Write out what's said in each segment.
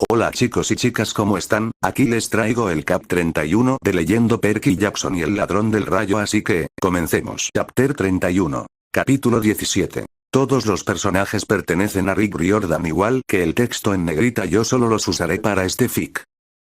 Hola chicos y chicas, ¿cómo están? Aquí les traigo el Cap 31 de Leyendo Perky Jackson y el ladrón del rayo, así que, comencemos. Chapter 31. Capítulo 17. Todos los personajes pertenecen a Rick Riordan, igual que el texto en negrita. Yo solo los usaré para este fic.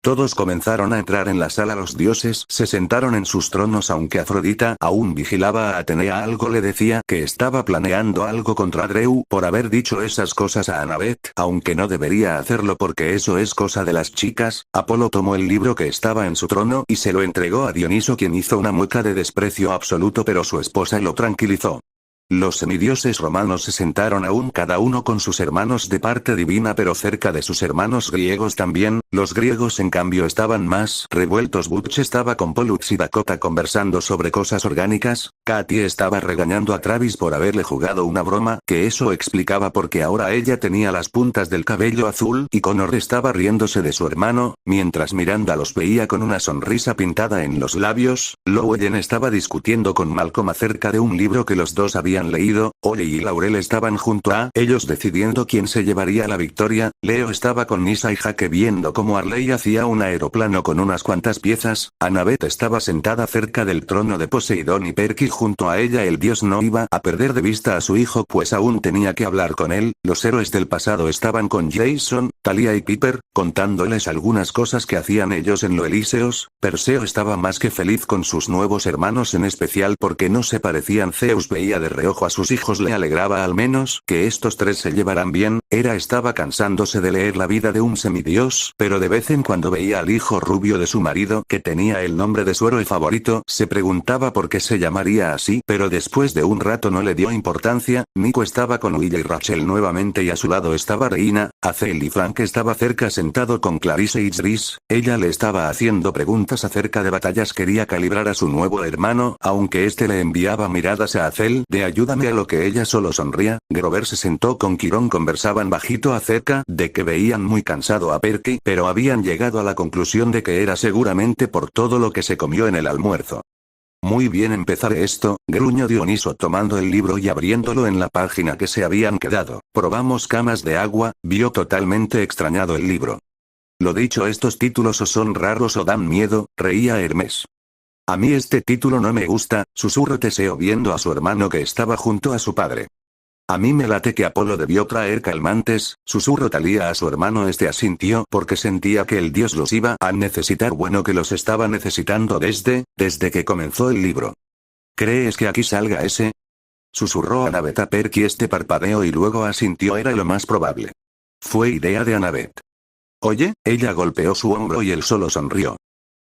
Todos comenzaron a entrar en la sala. Los dioses se sentaron en sus tronos, aunque Afrodita aún vigilaba a Atenea. Algo le decía que estaba planeando algo contra Dreu por haber dicho esas cosas a Annabeth, aunque no debería hacerlo porque eso es cosa de las chicas. Apolo tomó el libro que estaba en su trono y se lo entregó a Dioniso, quien hizo una mueca de desprecio absoluto, pero su esposa lo tranquilizó. Los semidioses romanos se sentaron aún, cada uno con sus hermanos de parte divina, pero cerca de sus hermanos griegos también. Los griegos en cambio estaban más revueltos. Butch estaba con Pollux y Dakota conversando sobre cosas orgánicas. Katie estaba regañando a Travis por haberle jugado una broma, que eso explicaba porque ahora ella tenía las puntas del cabello azul, y Connor estaba riéndose de su hermano, mientras Miranda los veía con una sonrisa pintada en los labios. Llewellyn estaba discutiendo con Malcolm acerca de un libro que los dos habían leído. Ollie y Laurel estaban junto a ellos decidiendo quién se llevaría la victoria. Leo estaba con Nisa y Jake viendo cómo Arley hacía un aeroplano con unas cuantas piezas. Annabeth estaba sentada cerca del trono de Poseidón y Perky junto a ella. El dios no iba a perder de vista a su hijo, pues aún tenía que hablar con él. Los héroes del pasado estaban con Jason, Talia y Piper, contándoles algunas cosas que hacían ellos en los Elíseos. Perseo estaba más que feliz con sus nuevos hermanos, en especial porque no se parecían. Zeus veía de reojo a sus hijos. Le alegraba al menos que estos tres se llevaran bien. Hera estaba cansándose de leer la vida de un semidios, pero de vez en cuando veía al hijo rubio de su marido, que tenía el nombre de su héroe favorito. Se preguntaba por qué se llamaría así, pero después de un rato no le dio importancia. Nico estaba con Will y Rachel nuevamente, y a su lado estaba Reina. Azel y Frank estaba cerca sentado con Clarice y Dries. Ella le estaba haciendo preguntas acerca de batallas. Quería calibrar a su nuevo hermano, aunque este le enviaba miradas a Azel de ayúdame, a lo que ella solo sonría. Grover se sentó con Quirón, conversaban bajito acerca de que veían muy cansado a Perky, pero habían llegado a la conclusión de que era seguramente por todo lo que se comió en el almuerzo. Muy bien, empezaré esto, gruñó Dioniso tomando el libro y abriéndolo en la página que se habían quedado. Probamos camas de agua. Vio totalmente extrañado el libro. Lo dicho, estos títulos o son raros o dan miedo, reía Hermes. A mí este título no me gusta, susurró Teseo viendo a su hermano que estaba junto a su padre. A mí me late que Apolo debió traer calmantes, susurró Talia a su hermano. Este asintió porque sentía que el dios los iba a necesitar. Bueno, que los estaba necesitando desde que comenzó el libro. ¿Crees que aquí salga ese? Susurró Annabeth a Perky. Este parpadeó y luego asintió. Era lo más probable. Fue idea de Annabeth. Oye, ella golpeó su hombro y él solo sonrió.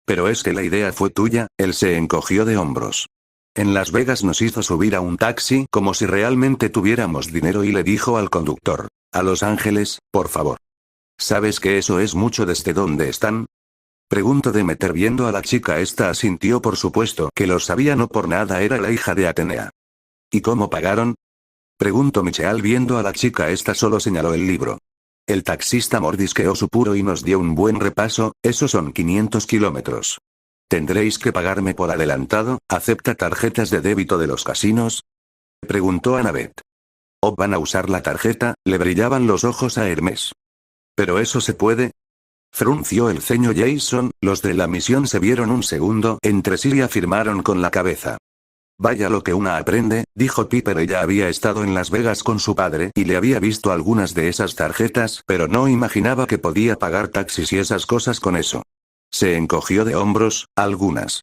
Pero es que la idea fue tuya. Él se encogió de hombros. En Las Vegas nos hizo subir a un taxi como si realmente tuviéramos dinero y le dijo al conductor: a Los Ángeles, por favor. ¿Sabes que eso es mucho desde donde están? Preguntó Demeter viendo a la chica. Esta asintió. Por supuesto que lo sabía, no por nada era la hija de Atenea. ¿Y cómo pagaron? Preguntó Michael viendo a la chica. Esta solo señaló el libro. El taxista mordisqueó su puro y nos dio un buen repaso. Esos son 500 kilómetros. ¿Tendréis que pagarme por adelantado? ¿Acepta tarjetas de débito de los casinos? Preguntó Annabeth. ¿O van a usar la tarjeta? Le brillaban los ojos a Hermes. ¿Pero eso se puede? Frunció el ceño Jason. Los de la misión se vieron un segundo entre sí y afirmaron con la cabeza. Vaya lo que una aprende, dijo Piper. Ella había estado en Las Vegas con su padre y le había visto algunas de esas tarjetas, pero no imaginaba que podía pagar taxis y esas cosas con eso. Se encogió de hombros. Algunas.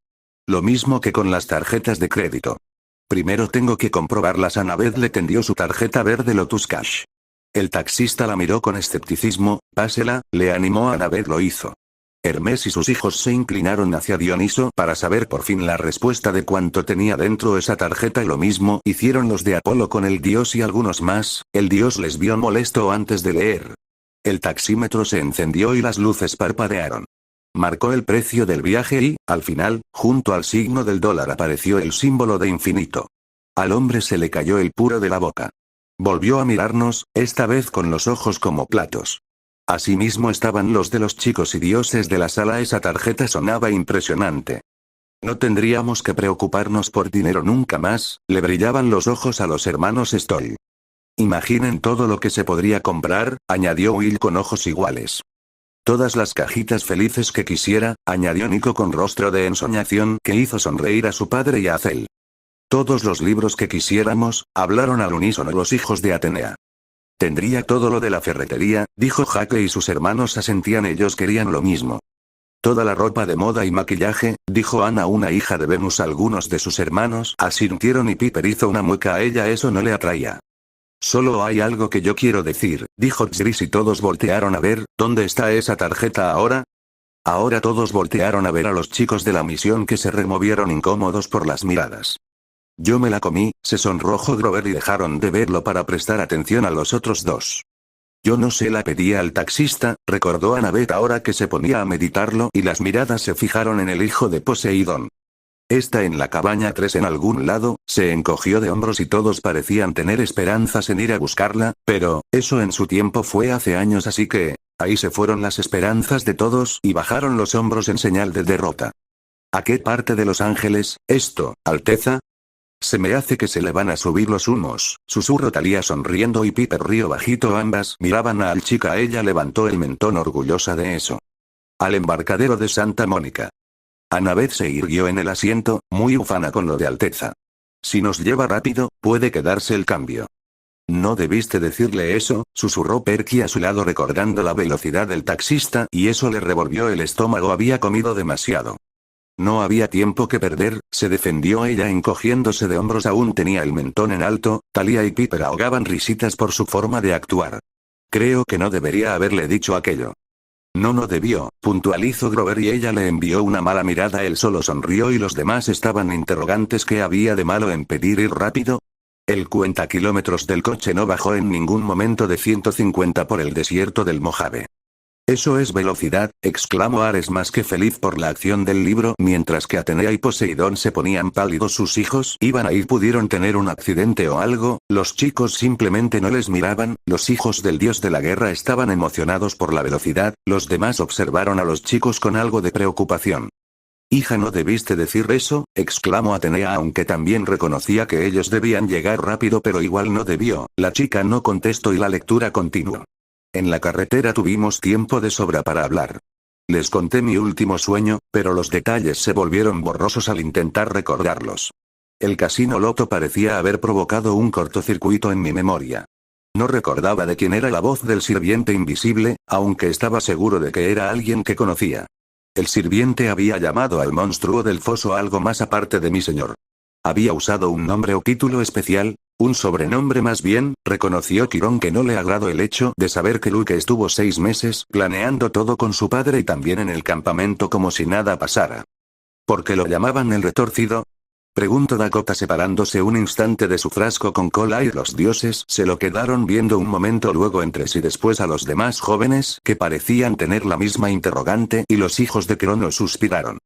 Lo mismo que con las tarjetas de crédito. Primero tengo que comprobarlas. Annabeth le tendió su tarjeta verde Lotus Cash. El taxista la miró con escepticismo. Pásela, le animó a Annabeth. Lo hizo. Hermes y sus hijos se inclinaron hacia Dioniso para saber por fin la respuesta de cuánto tenía dentro esa tarjeta, y lo mismo hicieron los de Apolo con el dios y algunos más. El dios les vio molesto antes de leer. El taxímetro se encendió y las luces parpadearon. Marcó el precio del viaje y, al final, junto al signo del dólar apareció el símbolo de infinito. Al hombre se le cayó el puro de la boca. Volvió a mirarnos, esta vez con los ojos como platos. Asimismo estaban los de los chicos y dioses de la sala. Esa tarjeta sonaba impresionante. No tendríamos que preocuparnos por dinero nunca más. Le brillaban los ojos a los hermanos Stoll. Imaginen todo lo que se podría comprar, añadió Will con ojos iguales. Todas las cajitas felices que quisiera, añadió Nico con rostro de ensoñación que hizo sonreír a su padre y a Cel. Todos los libros que quisiéramos, hablaron al unísono los hijos de Atenea. Tendría todo lo de la ferretería, dijo Jaque y sus hermanos asentían, ellos querían lo mismo. Toda la ropa de moda y maquillaje, dijo Ana, una hija de Venus. Algunos de sus hermanos asintieron y Piper hizo una mueca, a ella eso no le atraía. Solo hay algo que yo quiero decir, dijo Tris y todos voltearon a ver, ¿dónde está esa tarjeta ahora? Ahora todos voltearon a ver a los chicos de la misión que se removieron incómodos por las miradas. Yo me la comí, se sonrojó Grover y dejaron de verlo para prestar atención a los otros dos. Yo no se la pedí al taxista, recordó Annabeth ahora que se ponía a meditarlo y las miradas se fijaron en el hijo de Poseidón. Está en la cabaña 3 en algún lado, se encogió de hombros y todos parecían tener esperanzas en ir a buscarla, pero, eso en su tiempo fue hace años así que, ahí se fueron las esperanzas de todos y bajaron los hombros en señal de derrota. ¿A qué parte de Los Ángeles, esto, Alteza? Se me hace que se le van a subir los humos, susurró Thalía sonriendo y Piper rió bajito, ambas miraban a Chica, ella levantó el mentón orgullosa de eso. Al embarcadero de Santa Mónica. Annabeth se irguió en el asiento, muy ufana con lo de Alteza. Si nos lleva rápido, puede quedarse el cambio. No debiste decirle eso, susurró Perky a su lado recordando la velocidad del taxista y eso le revolvió el estómago, había comido demasiado. No había tiempo que perder, se defendió ella encogiéndose de hombros, aún tenía el mentón en alto, Thalía y Piper ahogaban risitas por su forma de actuar. Creo que no debería haberle dicho aquello. No debió, puntualizó Grover y ella le envió una mala mirada, él solo sonrió y los demás estaban interrogantes, ¿qué había de malo en pedir ir rápido? El cuentakilómetros del coche no bajó en ningún momento de 150 por el desierto del Mojave. Eso es velocidad, exclamó Ares más que feliz por la acción del libro, mientras que Atenea y Poseidón se ponían pálidos. Sus hijos iban a ir, pudieron tener un accidente o algo, los chicos simplemente no les miraban, los hijos del dios de la guerra estaban emocionados por la velocidad, los demás observaron a los chicos con algo de preocupación. Hija, no debiste decir eso, exclamó Atenea, aunque también reconocía que ellos debían llegar rápido, pero igual no debió. La chica no contestó y la lectura continuó. En la carretera tuvimos tiempo de sobra para hablar. Les conté mi último sueño, pero los detalles se volvieron borrosos al intentar recordarlos. El casino Loto parecía haber provocado un cortocircuito en mi memoria. No recordaba de quién era la voz del sirviente invisible, aunque estaba seguro de que era alguien que conocía. El sirviente había llamado al monstruo del foso algo más aparte de mi señor. Había usado un nombre o título especial, un sobrenombre más bien, reconoció Quirón, que no le agradó el hecho de saber que Luke estuvo 6 meses planeando todo con su padre y también en el campamento como si nada pasara. ¿Por qué lo llamaban el retorcido? Preguntó Dakota separándose un instante de su frasco con cola y los dioses se lo quedaron viendo un momento luego entre sí, después a los demás jóvenes que parecían tener la misma interrogante y los hijos de Cronos suspiraron.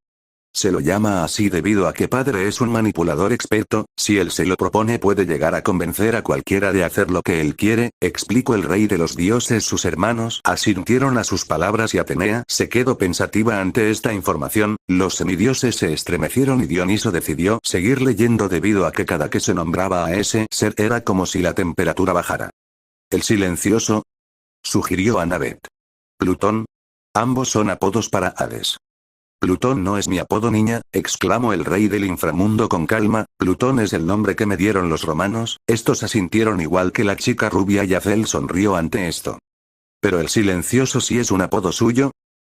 Se lo llama así debido a que padre es un manipulador experto, si él se lo propone puede llegar a convencer a cualquiera de hacer lo que él quiere, explicó el rey de los dioses. Sus hermanos asintieron a sus palabras y Atenea se quedó pensativa ante esta información, los semidioses se estremecieron y Dioniso decidió seguir leyendo debido a que cada que se nombraba a ese ser era como si la temperatura bajara. El silencioso, sugirió Annabeth. Plutón. Ambos son apodos para Hades. Plutón no es mi apodo, niña, exclamó el rey del inframundo con calma, Plutón es el nombre que me dieron los romanos. Estos asintieron igual que la chica rubia y Azel sonrió ante esto. ¿Pero el silencioso sí es un apodo suyo?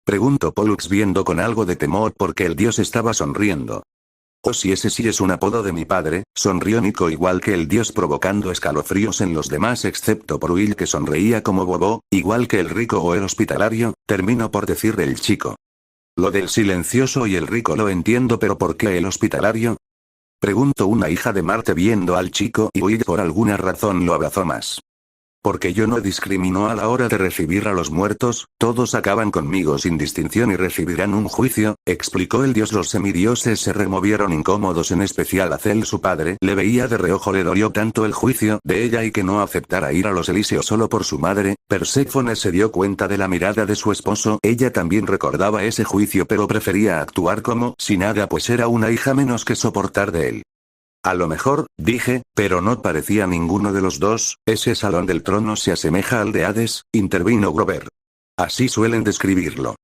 Preguntó Pollux viendo con algo de temor porque el dios estaba sonriendo. Oh, si ese sí es un apodo de mi padre, sonrió Nico igual que el dios provocando escalofríos en los demás excepto por Will que sonreía como bobo, igual que el rico o el hospitalario, terminó por decir el chico. Lo del silencioso y el rico lo entiendo, pero ¿por qué el hospitalario? Preguntó una hija de Marte viendo al chico y Will por alguna razón lo abrazó más. Porque yo no discrimino a la hora de recibir a los muertos, todos acaban conmigo sin distinción y recibirán un juicio, explicó el dios. Los semidioses se removieron incómodos, en especial Azel, su padre, le veía de reojo, le dolió tanto el juicio de ella y que no aceptara ir a los Elíseos solo por su madre. Perséfone se dio cuenta de la mirada de su esposo, ella también recordaba ese juicio pero prefería actuar como si nada, pues era una hija menos que soportar de él. A lo mejor, dije, pero no parecía ninguno de los dos. Ese salón del trono se asemeja al de Hades, intervino Grover. Así suelen describirlo.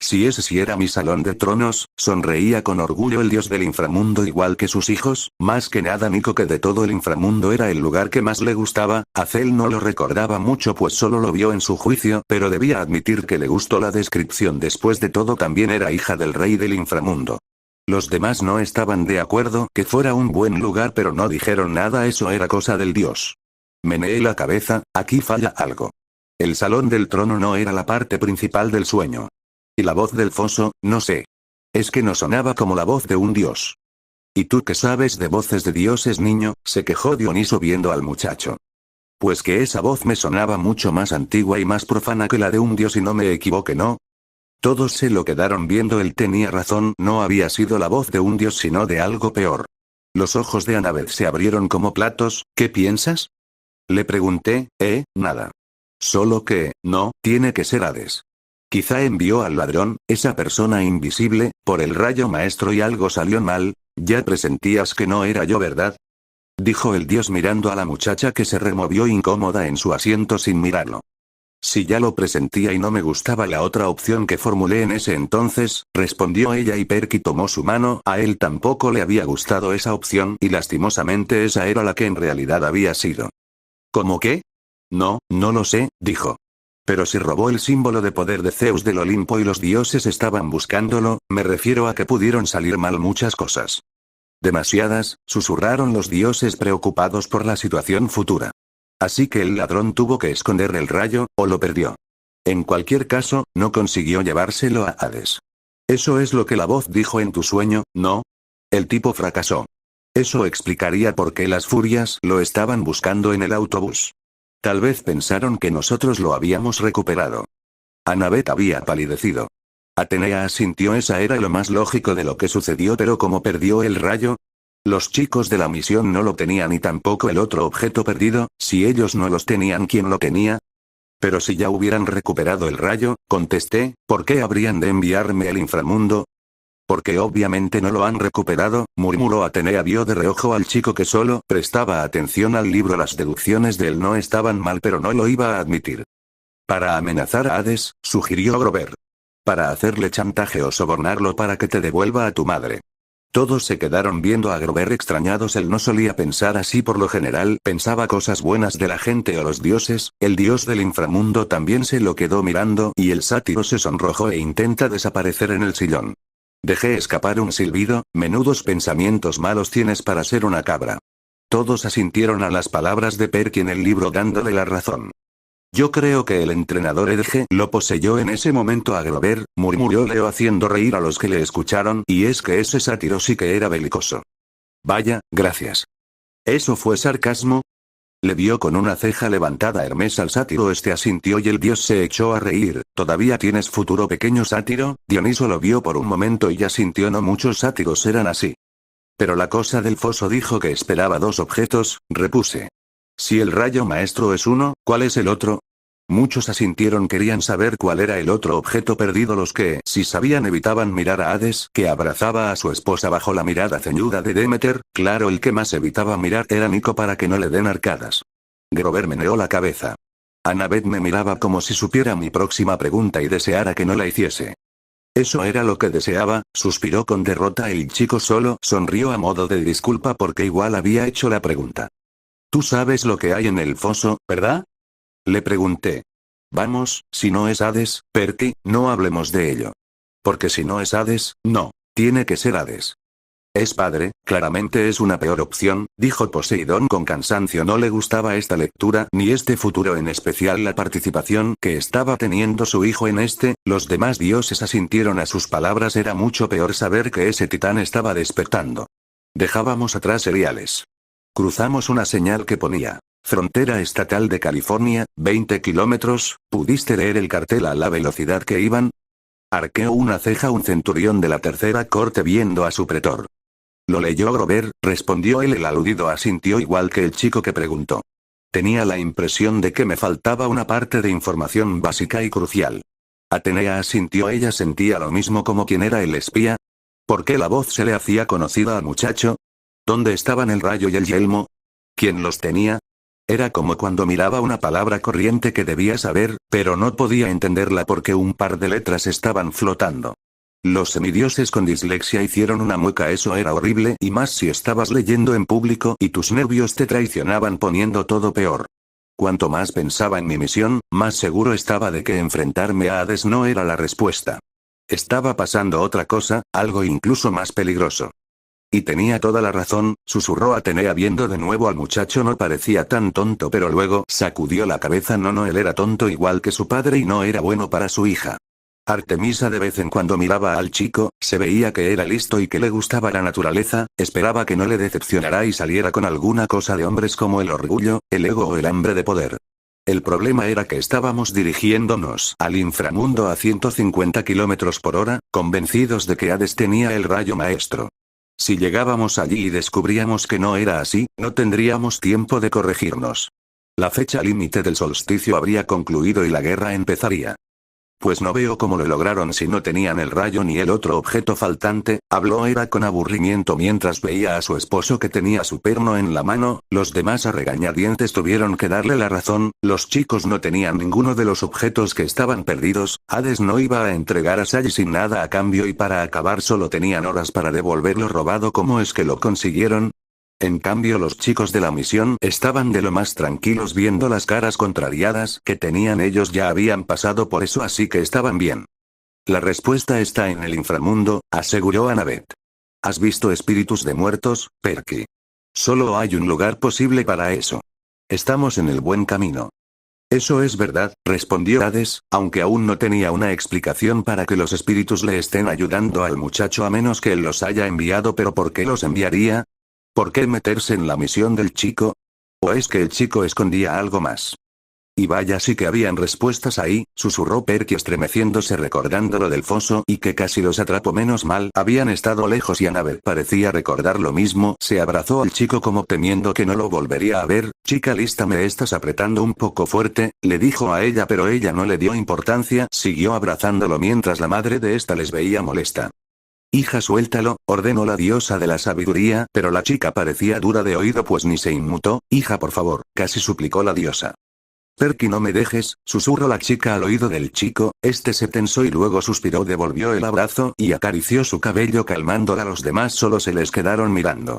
Si ese sí era mi salón de tronos, sonreía con orgullo el dios del inframundo igual que sus hijos, más que nada Nico, que de todo el inframundo era el lugar que más le gustaba. Azel no lo recordaba mucho pues solo lo vio en su juicio, pero debía admitir que le gustó la descripción. Después de todo también era hija del rey del inframundo. Los demás no estaban de acuerdo que fuera un buen lugar, pero no dijeron nada, eso era cosa del dios. Meneé la cabeza, aquí falla algo. El salón del trono no era la parte principal del sueño. Y la voz del foso, no sé. Es que no sonaba como la voz de un dios. ¿Y tú qué sabes de voces de dioses, niño?, se quejó Dioniso viendo al muchacho. Pues que esa voz me sonaba mucho más antigua y más profana que la de un dios y no me equivoqué, ¿no? Todos se lo quedaron viendo, él tenía razón, no había sido la voz de un dios sino de algo peor. Los ojos de Annabeth se abrieron como platos. ¿Qué piensas? Le pregunté. Nada. Solo que, no, tiene que ser Hades. Quizá envió al ladrón, esa persona invisible, por el rayo maestro y algo salió mal. Ya presentías que no era yo, ¿verdad? Dijo el dios mirando a la muchacha, que se removió incómoda en su asiento sin mirarlo. Si ya lo presentía y no me gustaba la otra opción que formulé en ese entonces, respondió ella, y Perky tomó su mano. A él tampoco le había gustado esa opción y lastimosamente esa era la que en realidad había sido. ¿Cómo qué? No lo sé, dijo. Pero si robó el símbolo de poder de Zeus del Olimpo y los dioses estaban buscándolo, me refiero a que pudieron salir mal muchas cosas. Demasiadas, susurraron los dioses preocupados por la situación futura. Así que el ladrón tuvo que esconder el rayo, o lo perdió. En cualquier caso, no consiguió llevárselo a Hades. Eso es lo que la voz dijo en tu sueño, ¿no? El tipo fracasó. Eso explicaría por qué las furias lo estaban buscando en el autobús. Tal vez pensaron que nosotros lo habíamos recuperado. Annabeth había palidecido. Atenea asintió, esa era lo más lógico de lo que sucedió, pero ¿cómo perdió el rayo? Los chicos de la misión no lo tenían y tampoco el otro objeto perdido. Si ellos no los tenían, ¿quién lo tenía? Pero si ya hubieran recuperado el rayo, contesté, ¿por qué habrían de enviarme al inframundo? Porque obviamente no lo han recuperado, murmuró Atenea. Vio de reojo al chico que solo prestaba atención al libro. Las deducciones de él no estaban mal, pero no lo iba a admitir. Para amenazar a Hades, sugirió Grover. Para hacerle chantaje o sobornarlo para que te devuelva a tu madre. Todos se quedaron viendo a Grover extrañados. Él no solía pensar así, por lo general pensaba cosas buenas de la gente o los dioses. El dios del inframundo también se lo quedó mirando y el sátiro se sonrojó e intenta desaparecer en el sillón. Dejé escapar un silbido. Menudos pensamientos malos tienes para ser una cabra. Todos asintieron a las palabras de Perky en el libro, dándole la razón. Yo creo que el entrenador Edge lo poseyó en ese momento a Grover, murmuró Leo haciendo reír a los que le escucharon, y es que ese sátiro sí que era belicoso. Vaya, gracias. ¿Eso fue sarcasmo? Le vio con una ceja levantada Hermes al sátiro. Este asintió y el dios se echó a reír. ¿Todavía tienes futuro, pequeño sátiro? Dioniso lo vio por un momento y asintió. No muchos sátiros eran así. Pero la cosa del foso dijo que esperaba 2 objetos, repuse. Si el rayo maestro es uno, ¿cuál es el otro? Muchos asintieron, querían saber cuál era el otro objeto perdido. Los que, si sabían, evitaban mirar a Hades, que abrazaba a su esposa bajo la mirada ceñuda de Demeter. Claro, el que más evitaba mirar era Nico para que no le den arcadas. Grover meneó la cabeza. Annabeth me miraba como si supiera mi próxima pregunta y deseara que no la hiciese. Eso era lo que deseaba, suspiró con derrota. El chico solo sonrió a modo de disculpa porque igual había hecho la pregunta. Tú sabes lo que hay en el foso, ¿verdad? Le pregunté. Vamos, si no es Hades, Perky, no hablemos de ello. Porque si no es Hades, no, tiene que ser Hades. Es padre, claramente es una peor opción, dijo Poseidón con cansancio. No le gustaba esta lectura, ni este futuro, en especial la participación que estaba teniendo su hijo en este. Los demás dioses asintieron a sus palabras. Era mucho peor saber que ese titán estaba despertando. Dejábamos atrás cereales. Cruzamos una señal que ponía Frontera Estatal de California, 20 kilómetros. ¿Pudiste leer el cartel a la velocidad que iban? Arqueó una ceja un centurión de la tercera corte viendo a su pretor. Lo leyó Grover, respondió él. El aludido asintió igual que el chico que preguntó. Tenía la impresión de que me faltaba una parte de información básica y crucial. Atenea asintió. Ella sentía lo mismo. ¿Como quién era el espía? ¿Por qué la voz se le hacía conocida al muchacho? ¿Dónde estaban el rayo y el yelmo? ¿Quién los tenía? Era como cuando miraba una palabra corriente que debía saber, pero no podía entenderla porque un par de letras estaban flotando. Los semidioses con dislexia hicieron una mueca. Eso era horrible, y más si estabas leyendo en público y tus nervios te traicionaban poniendo todo peor. Cuanto más pensaba en mi misión, más seguro estaba de que enfrentarme a Hades no era la respuesta. Estaba pasando otra cosa, algo incluso más peligroso. Y tenía toda la razón, susurró Atenea viendo de nuevo al muchacho. No parecía tan tonto, pero luego sacudió la cabeza. No, él era tonto igual que su padre y no era bueno para su hija. Artemisa de vez en cuando miraba al chico, se veía que era listo y que le gustaba la naturaleza, esperaba que no le decepcionara y saliera con alguna cosa de hombres como el orgullo, el ego o el hambre de poder. El problema era que estábamos dirigiéndonos al inframundo a 150 kilómetros por hora, convencidos de que Hades tenía el rayo maestro. Si llegábamos allí y descubríamos que no era así, no tendríamos tiempo de corregirnos. La fecha límite del solsticio habría concluido y la guerra empezaría. Pues no veo cómo lo lograron si no tenían el rayo ni el otro objeto faltante, habló Hera con aburrimiento mientras veía a su esposo que tenía su perno en la mano. Los demás a regañadientes tuvieron que darle la razón, los chicos no tenían ninguno de los objetos que estaban perdidos, Hades no iba a entregar a Sally sin nada a cambio y para acabar solo tenían horas para devolver lo robado. ¿Cómo es que lo consiguieron? En cambio los chicos de la misión estaban de lo más tranquilos viendo las caras contrariadas que tenían. Ellos ya habían pasado por eso, así que estaban bien. La respuesta está en el inframundo, aseguró Annabeth. ¿Has visto espíritus de muertos, Perky? Solo hay un lugar posible para eso. Estamos en el buen camino. Eso es verdad, respondió Hades, aunque aún no tenía una explicación para que los espíritus le estén ayudando al muchacho a menos que él los haya enviado. ¿Pero por qué los enviaría? ¿Por qué meterse en la misión del chico? ¿O es que el chico escondía algo más? Y vaya, sí que habían respuestas ahí, susurró Perky estremeciéndose recordando lo del foso y que casi los atrapó. Menos mal, habían estado lejos y Annabeth parecía recordar lo mismo. Se abrazó al chico como temiendo que no lo volvería a ver. Chica lista, me estás apretando un poco fuerte, le dijo a ella, pero ella no le dio importancia, siguió abrazándolo mientras la madre de esta les veía molesta. Hija, suéltalo, ordenó la diosa de la sabiduría, pero la chica parecía dura de oído pues ni se inmutó. Hija, por favor, casi suplicó la diosa. Perky, no me dejes, susurró la chica al oído del chico, este se tensó y luego suspiró, devolvió el abrazo y acarició su cabello calmándola. Los demás solo se les quedaron mirando.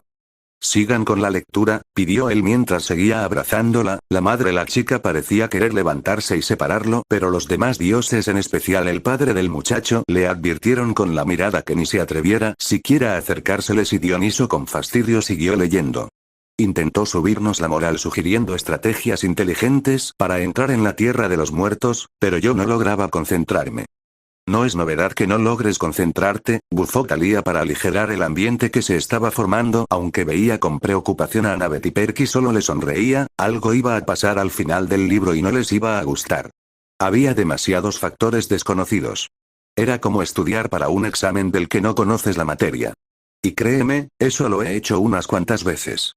Sigan con la lectura, pidió él mientras seguía abrazándola. La madre la chica parecía querer levantarse y separarlo, pero los demás dioses, en especial el padre del muchacho, le advirtieron con la mirada que ni se atreviera siquiera a acercárseles y Dioniso con fastidio siguió leyendo. Intentó subirnos la moral sugiriendo estrategias inteligentes para entrar en la tierra de los muertos, pero yo no lograba concentrarme. No es novedad que no logres concentrarte, bufó Thalía para aligerar el ambiente que se estaba formando. Aunque veía con preocupación a Annabeth y Perky solo le sonreía, algo iba a pasar al final del libro y no les iba a gustar. Había demasiados factores desconocidos. Era como estudiar para un examen del que no conoces la materia. Y créeme, eso lo he hecho unas cuantas veces.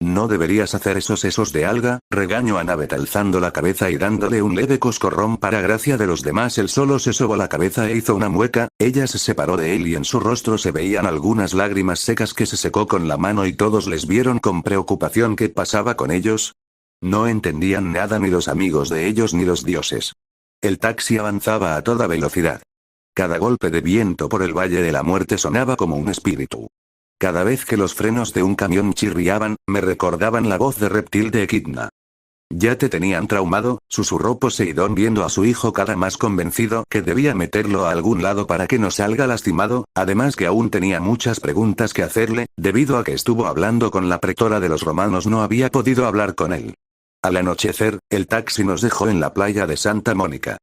No deberías hacer esos sesos de alga, regañó Annabeth alzando la cabeza y dándole un leve coscorrón. Para gracia de los demás él solo se sobó la cabeza e hizo una mueca. Ella se separó de él y en su rostro se veían algunas lágrimas secas que se secó con la mano y todos les vieron con preocupación. ¿Qué pasaba con ellos? No entendían nada ni los amigos de ellos ni los dioses. El taxi avanzaba a toda velocidad. Cada golpe de viento por el Valle de la Muerte sonaba como un espíritu. Cada vez que los frenos de un camión chirriaban, me recordaban la voz de reptil de Echidna. Ya te tenían traumado, susurró Poseidón viendo a su hijo cada más convencido que debía meterlo a algún lado para que no salga lastimado, además que aún tenía muchas preguntas que hacerle, debido a que estuvo hablando con la pretora de los romanos no había podido hablar con él. Al anochecer, el taxi nos dejó en la playa de Santa Mónica.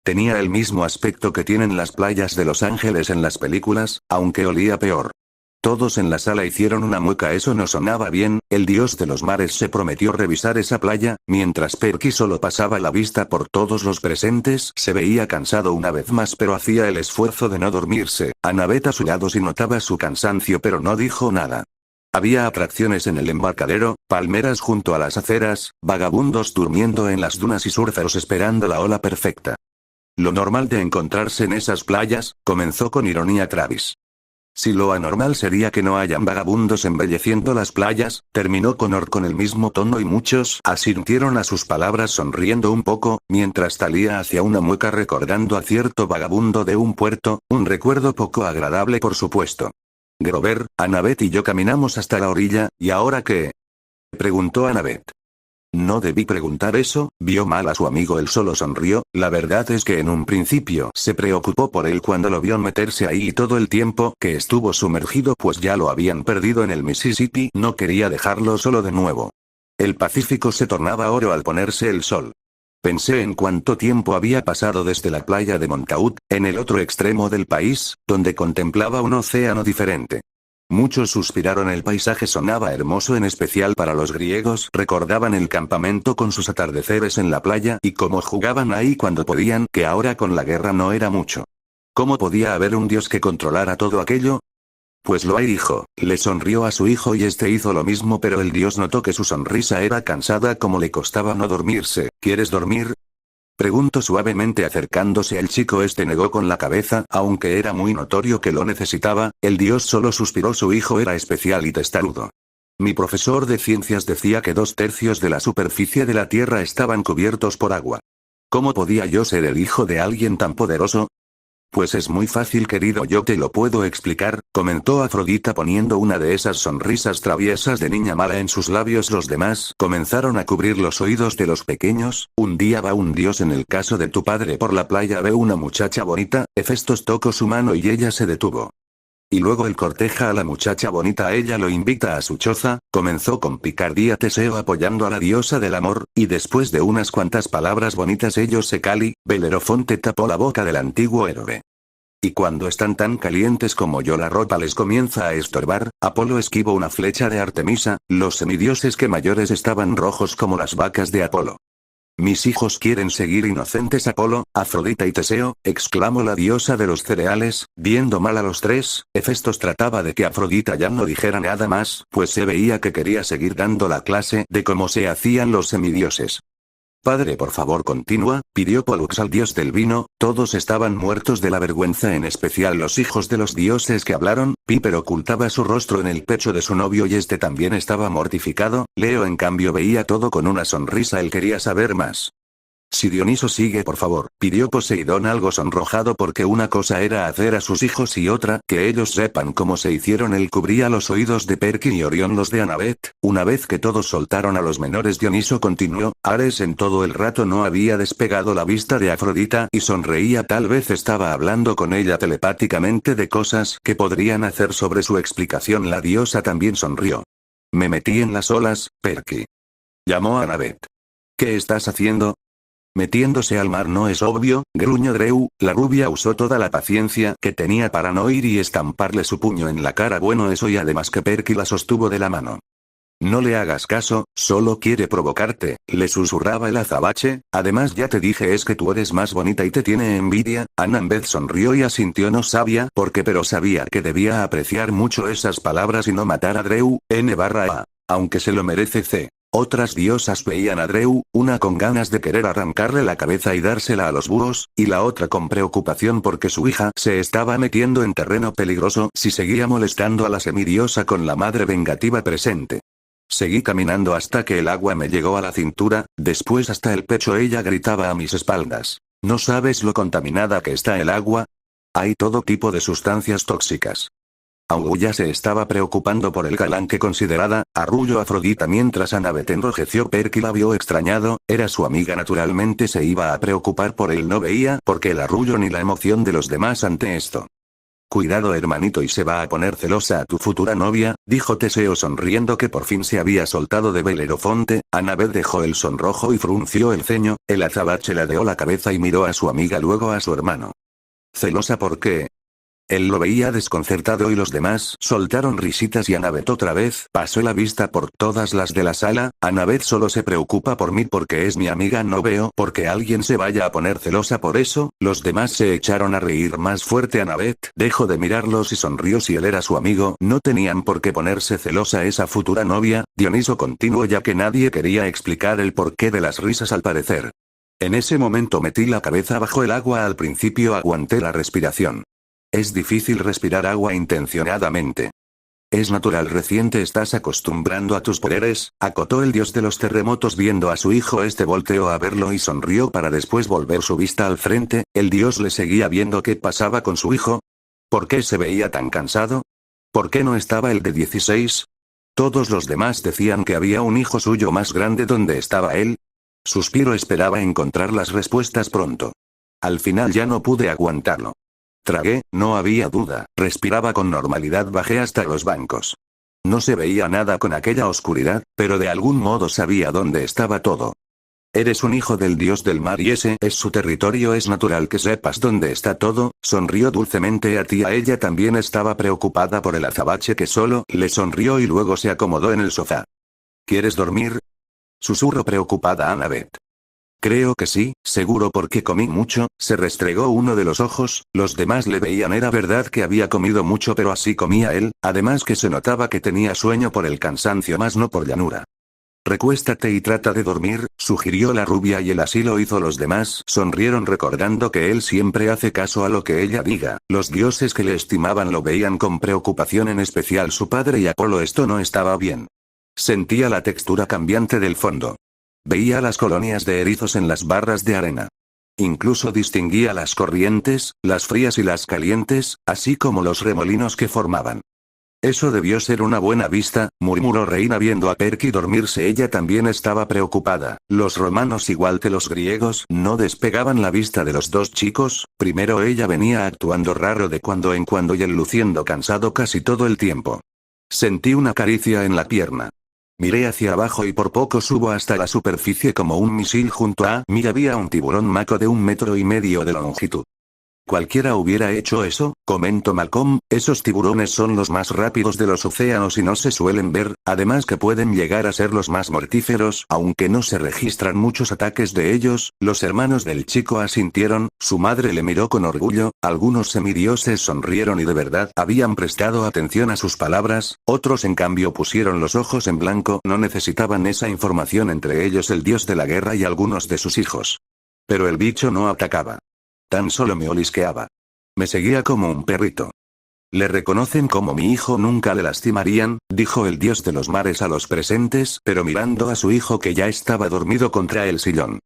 Tenía el mismo aspecto que tienen las playas de Los Ángeles en las películas, aunque olía peor. Todos en la sala hicieron una mueca. Eso no sonaba bien. El dios de los mares se prometió revisar esa playa, mientras Perky solo pasaba la vista por todos los presentes. Se veía cansado una vez más pero hacía el esfuerzo de no dormirse. Annabeth a su lado sí notaba su cansancio pero no dijo nada. Había atracciones en el embarcadero, palmeras junto a las aceras, vagabundos durmiendo en las dunas y surferos esperando la ola perfecta. Lo normal de encontrarse en esas playas, comenzó con ironía Travis. Si lo anormal sería que no hayan vagabundos embelleciendo las playas, terminó Connor con el mismo tono y muchos asintieron a sus palabras sonriendo un poco, mientras Thalía hacía una mueca recordando a cierto vagabundo de un puerto, un recuerdo poco agradable por supuesto. Grover, Annabeth y yo caminamos hasta la orilla, ¿y ahora qué? Preguntó Annabeth. No debí preguntar eso, vio mal a su amigo. Él solo sonrió. La verdad es que en un principio se preocupó por él cuando lo vio meterse ahí y todo el tiempo que estuvo sumergido pues ya lo habían perdido en el Mississippi, no quería dejarlo solo de nuevo. El Pacífico se tornaba oro al ponerse el sol. Pensé en cuánto tiempo había pasado desde la playa de Montauk, en el otro extremo del país, donde contemplaba un océano diferente. Muchos suspiraron. El paisaje sonaba hermoso, en especial para los griegos. Recordaban el campamento con sus atardeceres en la playa y cómo jugaban ahí cuando podían, que ahora con la guerra no era mucho. ¿Cómo podía haber un dios que controlara todo aquello? Pues lo hay, dijo. Le sonrió a su hijo y este hizo lo mismo, pero el dios notó que su sonrisa era cansada, como le costaba no dormirse. ¿Quieres dormir? Preguntó suavemente acercándose al chico. Este negó con la cabeza, aunque era muy notorio que lo necesitaba. El dios solo suspiró. Su hijo era especial y testarudo. Mi profesor de ciencias decía que 2/3 de la superficie de la Tierra estaban cubiertos por agua. ¿Cómo podía yo ser el hijo de alguien tan poderoso? Pues es muy fácil, querido, yo te lo puedo explicar, comentó Afrodita poniendo una de esas sonrisas traviesas de niña mala en sus labios. Los demás comenzaron a cubrir los oídos de los pequeños. Un día va un dios. En el caso de tu padre, por la playa ve una muchacha bonita. Hefestos tocó su mano y ella se detuvo. Y luego él corteja a la muchacha bonita, ella lo invita a su choza, comenzó con picardía Teseo apoyando a la diosa del amor, y después de unas cuantas palabras bonitas ellos se cali. Belerofonte tapó la boca del antiguo héroe. Y cuando están tan calientes como yo, la ropa les comienza a estorbar. Apolo esquivó una flecha de Artemisa. Los semidioses que mayores estaban rojos como las vacas de Apolo. Mis hijos quieren seguir inocentes. Apolo, Afrodita y Teseo, exclamó la diosa de los cereales, viendo mal a los tres. Hefestos trataba de que Afrodita ya no dijera nada más, pues se veía que quería seguir dando la clase de cómo se hacían los semidioses. Padre, por favor, continúa, pidió Pollux al dios del vino. Todos estaban muertos de la vergüenza, en especial los hijos de los dioses que hablaron. Piper ocultaba su rostro en el pecho de su novio y este también estaba mortificado. Leo en cambio veía todo con una sonrisa, él quería saber más. Si Dioniso sigue, por favor, pidió Poseidón algo sonrojado, porque una cosa era hacer a sus hijos y otra, que ellos sepan cómo se hicieron. Él cubría los oídos de Perkin y Orión los de Annabeth. Una vez que todos soltaron a los menores, Dioniso continuó. Ares en todo el rato no había despegado la vista de Afrodita y sonreía, tal vez estaba hablando con ella telepáticamente de cosas que podrían hacer sobre su explicación. La diosa también sonrió. Me metí en las olas, Perky. Llamó a Annabeth. ¿Qué estás haciendo? Metiéndose al mar. No es obvio, gruñó Drew. La rubia usó toda la paciencia que tenía para no ir y estamparle su puño en la cara. Bueno, eso, y además que Perky la sostuvo de la mano. No le hagas caso, solo quiere provocarte, le susurraba el azabache. Además ya te dije, es que tú eres más bonita y te tiene envidia. Annabeth sonrió y asintió. No sabía por qué, pero sabía que debía apreciar mucho esas palabras y no matar a Drew. N/A. Aunque se lo merece. C. Otras diosas veían a Drew, una con ganas de querer arrancarle la cabeza y dársela a los búhos, y la otra con preocupación porque su hija se estaba metiendo en terreno peligroso si seguía molestando a la semidiosa con la madre vengativa presente. Seguí caminando hasta que el agua me llegó a la cintura, después hasta el pecho. Ella gritaba a mis espaldas. ¿No sabes lo contaminada que está el agua? Hay todo tipo de sustancias tóxicas. Augulla se estaba preocupando por el galán que considerada, arrulló Afrodita mientras Annabeth enrojeció. Perky la vio extrañado, era su amiga, naturalmente se iba a preocupar por él. No veía por qué el arrullo ni la emoción de los demás ante esto. Cuidado, hermanito, y se va a poner celosa a tu futura novia, dijo Teseo sonriendo, que por fin se había soltado de Belerofonte. Annabeth dejó el sonrojo y frunció el ceño. El azabache ladeó la cabeza y miró a su amiga, luego a su hermano. ¿Celosa por qué? Él lo veía desconcertado y los demás soltaron risitas y Annabeth otra vez pasó la vista por todas las de la sala. Annabeth solo se preocupa por mí porque es mi amiga, no veo por qué alguien se vaya a poner celosa por eso. Los demás se echaron a reír más fuerte. Annabeth dejó de mirarlos y sonrió. Si él era su amigo, no tenían por qué ponerse celosa esa futura novia. Dioniso continuó, ya que nadie quería explicar el porqué de las risas al parecer. En ese momento metí la cabeza bajo el agua. Al principio aguanté la respiración. Es difícil respirar agua intencionadamente. Es natural, recién te estás acostumbrando a tus poderes, acotó el dios de los terremotos viendo a su hijo. Este volteó a verlo y sonrió para después volver su vista al frente. El dios le seguía viendo qué pasaba con su hijo. ¿Por qué se veía tan cansado? ¿Por qué no estaba el de 16? Todos los demás decían que había un hijo suyo más grande. ¿Dónde estaba él? Suspiro, esperaba encontrar las respuestas pronto. Al final ya no pude aguantarlo. Tragué, no había duda, respiraba con normalidad, bajé hasta los bancos. No se veía nada con aquella oscuridad, pero de algún modo sabía dónde estaba todo. Eres un hijo del dios del mar y ese es su territorio, es natural que sepas dónde está todo. Sonrió dulcemente a ti. A ella también estaba preocupada por el azabache que solo le sonrió y luego se acomodó en el sofá. ¿Quieres dormir? Susurró preocupada Annabeth. Creo que sí, seguro porque comí mucho. Se restregó uno de los ojos, los demás le veían. Era verdad que había comido mucho, pero así comía él, además que se notaba que tenía sueño por el cansancio más no por llanura. Recuéstate y trata de dormir, sugirió la rubia y él así lo hizo. Los demás sonrieron recordando que él siempre hace caso a lo que ella diga. Los dioses que le estimaban lo veían con preocupación, en especial su padre y Apolo. Esto no estaba bien. Sentía la textura cambiante del fondo. Veía las colonias de erizos en las barras de arena. Incluso distinguía las corrientes, las frías y las calientes, así como los remolinos que formaban. Eso debió ser una buena vista, murmuró Reina viendo a Perky dormirse. Ella también estaba preocupada. Los romanos, igual que los griegos, no despegaban la vista de los dos chicos. Primero ella venía actuando raro de cuando en cuando y él luciendo cansado casi todo el tiempo. Sentí una caricia en la pierna. Miré hacia abajo y por poco subo hasta la superficie como un misil. Junto a mí había un tiburón maco de 1,5 metros de longitud. Cualquiera hubiera hecho eso, comentó Malcolm. Esos tiburones son los más rápidos de los océanos y no se suelen ver, además que pueden llegar a ser los más mortíferos, aunque no se registran muchos ataques de ellos. Los hermanos del chico asintieron, su madre le miró con orgullo, algunos semidioses sonrieron y de verdad habían prestado atención a sus palabras, otros en cambio pusieron los ojos en blanco, no necesitaban esa información, entre ellos el dios de la guerra y algunos de sus hijos. Pero el bicho no atacaba. Tan solo me olisqueaba. Me seguía como un perrito. Le reconocen como mi hijo, nunca le lastimarían, dijo el dios de los mares a los presentes, pero mirando a su hijo que ya estaba dormido contra el sillón.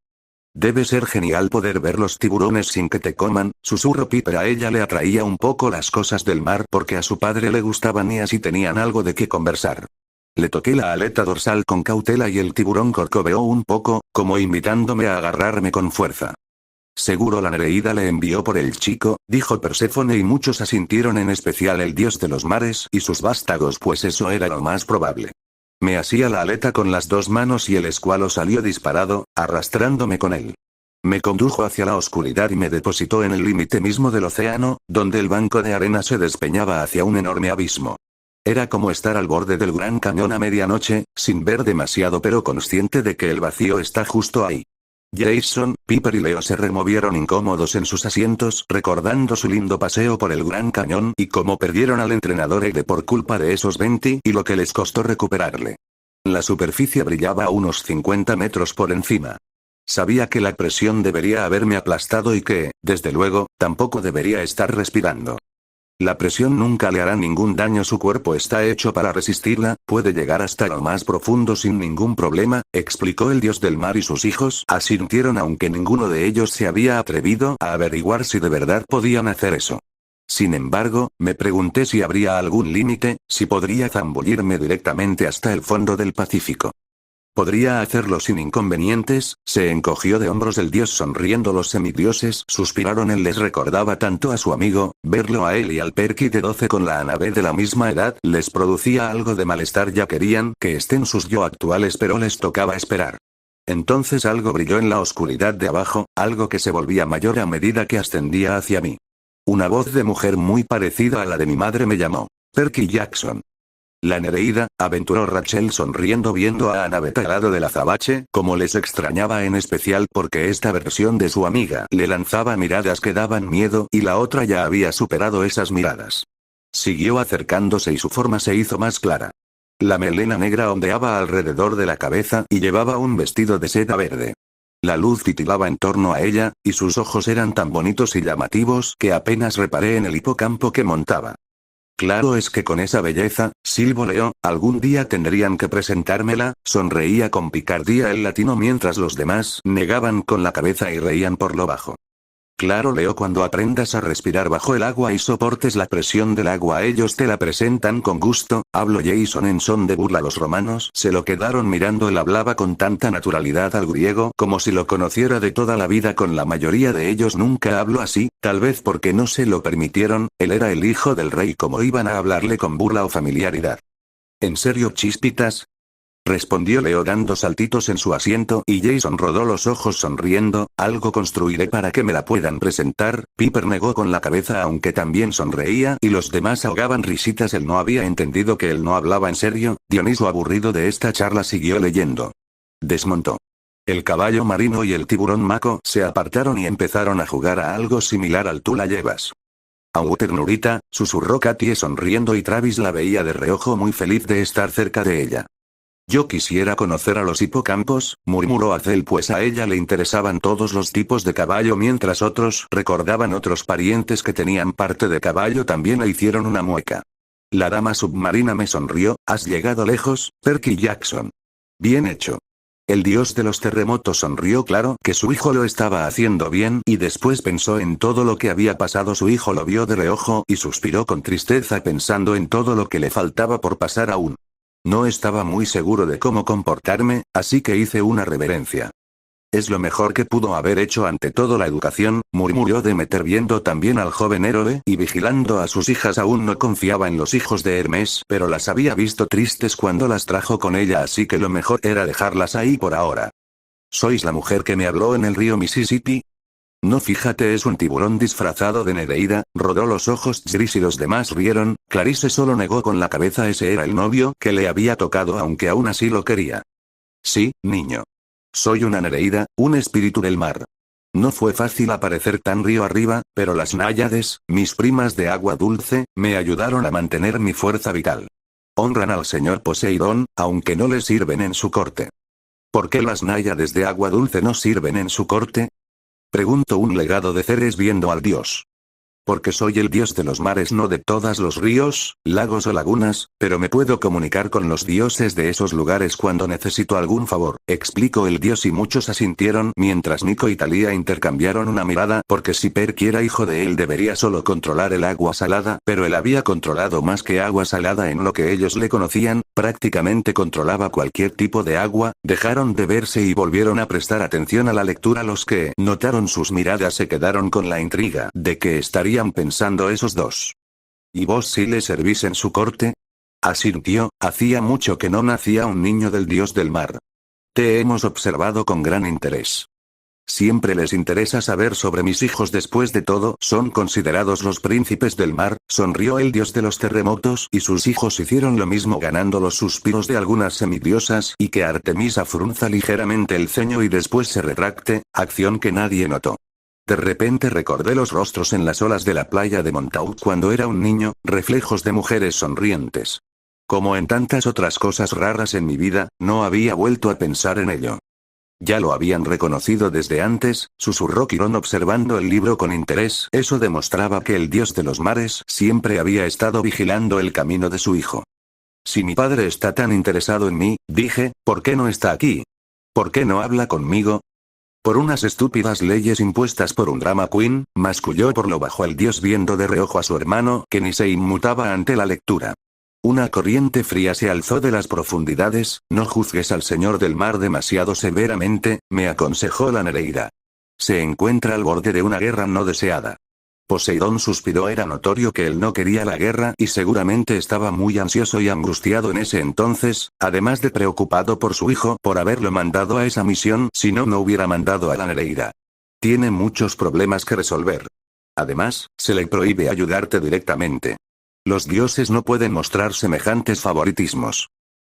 Debe ser genial poder ver los tiburones sin que te coman, susurró Piper. A ella le atraía un poco las cosas del mar porque a su padre le gustaban y así tenían algo de qué conversar. Le toqué la aleta dorsal con cautela y el tiburón corcoveó un poco, como invitándome a agarrarme con fuerza. Seguro la Nereida le envió por el chico, dijo Perséfone y muchos asintieron, en especial el dios de los mares y sus vástagos, pues eso era lo más probable. Me asía la aleta con las dos manos y el escualo salió disparado, arrastrándome con él. Me condujo hacia la oscuridad y me depositó en el límite mismo del océano, donde el banco de arena se despeñaba hacia un enorme abismo. Era como estar al borde del Gran Cañón a medianoche, sin ver demasiado pero consciente de que el vacío está justo ahí. Jason, Piper y Leo se removieron incómodos en sus asientos, recordando su lindo paseo por el Gran Cañón y cómo perdieron al entrenador Ede por culpa de esos 20 y lo que les costó recuperarle. La superficie brillaba a unos 50 metros por encima. Sabía que la presión debería haberme aplastado y que, desde luego, tampoco debería estar respirando. La presión nunca le hará ningún daño, su cuerpo está hecho para resistirla, puede llegar hasta lo más profundo sin ningún problema, explicó el dios del mar y sus hijos asintieron, aunque ninguno de ellos se había atrevido a averiguar si de verdad podían hacer eso. Sin embargo, me pregunté si habría algún límite, si podría zambullirme directamente hasta el fondo del Pacífico. Podría hacerlo sin inconvenientes. Se encogió de hombros el dios sonriendo. Los semidioses suspiraron. Él les recordaba tanto a su amigo, verlo a él y al Perky de 12 con la Annabeth de la misma edad les producía algo de malestar. Ya querían que estén sus yo actuales, pero les tocaba esperar. Entonces algo brilló en la oscuridad de abajo, algo que se volvía mayor a medida que ascendía hacia mí. Una voz de mujer muy parecida a la de mi madre me llamó. Perky Jackson. La Nereida, aventuró Rachel sonriendo viendo a Annabeth al lado del azabache, como les extrañaba, en especial porque esta versión de su amiga le lanzaba miradas que daban miedo y la otra ya había superado esas miradas. Siguió acercándose y su forma se hizo más clara. La melena negra ondeaba alrededor de la cabeza y llevaba un vestido de seda verde. La luz titilaba en torno a ella, y sus ojos eran tan bonitos y llamativos que apenas reparé en el hipocampo que montaba. Claro es que con esa belleza, Silvo Leo, algún día tendrían que presentármela, sonreía con picardía el latino mientras los demás negaban con la cabeza y reían por lo bajo. Claro Leo, cuando aprendas a respirar bajo el agua y soportes la presión del agua ellos te la presentan con gusto, habló Jason en son de burla. Los romanos se lo quedaron mirando. Él hablaba con tanta naturalidad al griego como si lo conociera de toda la vida. Con la mayoría de ellos nunca habló así, tal vez porque no se lo permitieron, él era el hijo del rey. Como iban a hablarle con burla o familiaridad? ¿En serio, chispitas? Respondió Leo dando saltitos en su asiento y Jason rodó los ojos sonriendo. Algo construiré para que me la puedan presentar. Piper negó con la cabeza aunque también sonreía y los demás ahogaban risitas. Él no había entendido que él no hablaba en serio. Dioniso, aburrido de esta charla, siguió leyendo. Desmontó. El caballo marino y el tiburón maco se apartaron y empezaron a jugar a algo similar al tú la llevas. «Au, ternurita», susurró Katie sonriendo y Travis la veía de reojo muy feliz de estar cerca de ella. «Yo quisiera conocer a los hipocampos», murmuró Azel, pues a ella le interesaban todos los tipos de caballo mientras otros recordaban otros parientes que tenían parte de caballo. También le hicieron una mueca. La dama submarina me sonrió. «Has llegado lejos, Perky Jackson». «Bien hecho». El dios de los terremotos sonrió. Claro que su hijo lo estaba haciendo bien y después pensó en todo lo que había pasado. Su hijo lo vio de reojo y suspiró con tristeza pensando en todo lo que le faltaba por pasar aún. No estaba muy seguro de cómo comportarme, así que hice una reverencia. «Es lo mejor que pudo haber hecho ante todo la educación», murmuró Demeter viendo también al joven héroe y vigilando a sus hijas. Aún no confiaba en los hijos de Hermes, pero las había visto tristes cuando las trajo con ella, así que lo mejor era dejarlas ahí por ahora. «¿Sois la mujer que me habló en el río Mississippi?» «No, fíjate, es un tiburón disfrazado de Nereida», rodó los ojos Gris y los demás rieron. Clarice solo negó con la cabeza. Ese era el novio que le había tocado, aunque aún así lo quería. «Sí, niño. Soy una Nereida, un espíritu del mar. No fue fácil aparecer tan río arriba, pero las náyades, mis primas de agua dulce, me ayudaron a mantener mi fuerza vital. Honran al señor Poseidón, aunque no le sirven en su corte». «¿Por qué las náyades de agua dulce no sirven en su corte?», preguntó un legado de Ceres viendo al dios. «Porque soy el dios de los mares, no de todos los ríos, lagos o lagunas, pero me puedo comunicar con los dioses de esos lugares cuando necesito algún favor», explicó el dios y muchos asintieron mientras Nico y Thalía intercambiaron una mirada, porque si Perky era hijo de él debería solo controlar el agua salada, pero él había controlado más que agua salada en lo que ellos le conocían, prácticamente controlaba cualquier tipo de agua. Dejaron de verse y volvieron a prestar atención a la lectura. Los que notaron sus miradas se quedaron con la intriga de que estarían pensando esos dos. «¿Y vos sí le servís en su corte?», asintió. «Hacía mucho que no nacía un niño del dios del mar. Te hemos observado con gran interés. Siempre les interesa saber sobre mis hijos. Después de todo, son considerados los príncipes del mar», sonrió el dios de los terremotos, y sus hijos hicieron lo mismo ganando los suspiros de algunas semidiosas, y que Artemisa frunza ligeramente el ceño y después se retracte, acción que nadie notó. De repente recordé los rostros en las olas de la playa de Montauk cuando era un niño, reflejos de mujeres sonrientes. Como en tantas otras cosas raras en mi vida, no había vuelto a pensar en ello. «Ya lo habían reconocido desde antes», susurró Quirón observando el libro con interés. Eso demostraba que el dios de los mares siempre había estado vigilando el camino de su hijo. «Si mi padre está tan interesado en mí», dije, «¿por qué no está aquí? ¿Por qué no habla conmigo?». «Por unas estúpidas leyes impuestas por un drama queen», masculló por lo bajo el dios viendo de reojo a su hermano que ni se inmutaba ante la lectura. Una corriente fría se alzó de las profundidades. «No juzgues al señor del mar demasiado severamente», me aconsejó la Nereida. «Se encuentra al borde de una guerra no deseada». Poseidón suspiró. Era notorio que él no quería la guerra y seguramente estaba muy ansioso y angustiado en ese entonces, además de preocupado por su hijo por haberlo mandado a esa misión. Si no, no hubiera mandado a la Nereida. Tiene muchos problemas que resolver. Además, se le prohíbe ayudarte directamente. Los dioses no pueden mostrar semejantes favoritismos.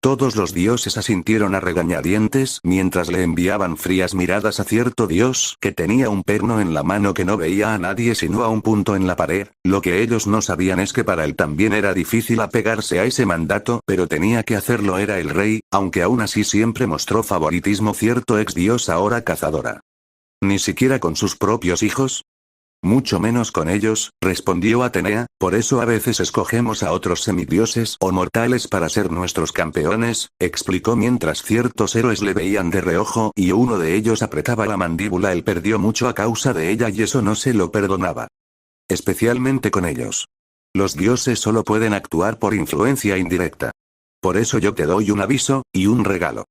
Todos los dioses asintieron a regañadientes mientras le enviaban frías miradas a cierto dios que tenía un perno en la mano que no veía a nadie sino a un punto en la pared. Lo que ellos no sabían es que para él también era difícil apegarse a ese mandato, pero tenía que hacerlo, era el rey, aunque aún así siempre mostró favoritismo cierto ex dios ahora cazadora. ¿Ni siquiera con sus propios hijos? Mucho menos con ellos, respondió Atenea, por eso a veces escogemos a otros semidioses o mortales para ser nuestros campeones, explicó mientras ciertos héroes le veían de reojo y uno de ellos apretaba la mandíbula. Él perdió mucho a causa de ella y eso no se lo perdonaba. Especialmente con ellos. Los dioses solo pueden actuar por influencia indirecta. Por eso yo te doy un aviso, y un regalo.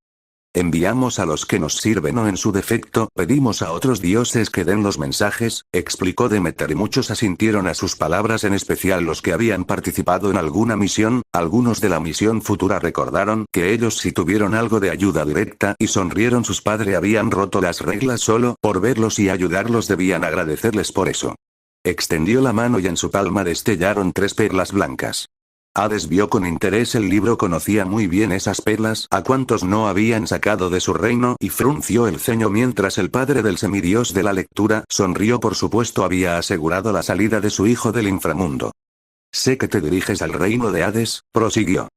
Enviamos a los que nos sirven o en su defecto pedimos a otros dioses que den los mensajes, explicó Demeter y muchos asintieron a sus palabras, en especial los que habían participado en alguna misión. Algunos de la misión futura recordaron que ellos sí tuvieron algo de ayuda directa y sonrieron. Sus padres habían roto las reglas solo por verlos y ayudarlos, debían agradecerles por eso. Extendió la mano y en su palma destellaron 3 perlas blancas. Hades vio con interés el libro, conocía muy bien esas perlas, a cuantos no habían sacado de su reino, y frunció el ceño mientras el padre del semidios de la lectura sonrió. Por supuesto había asegurado la salida de su hijo del inframundo. Sé que te diriges al reino de Hades, prosiguió.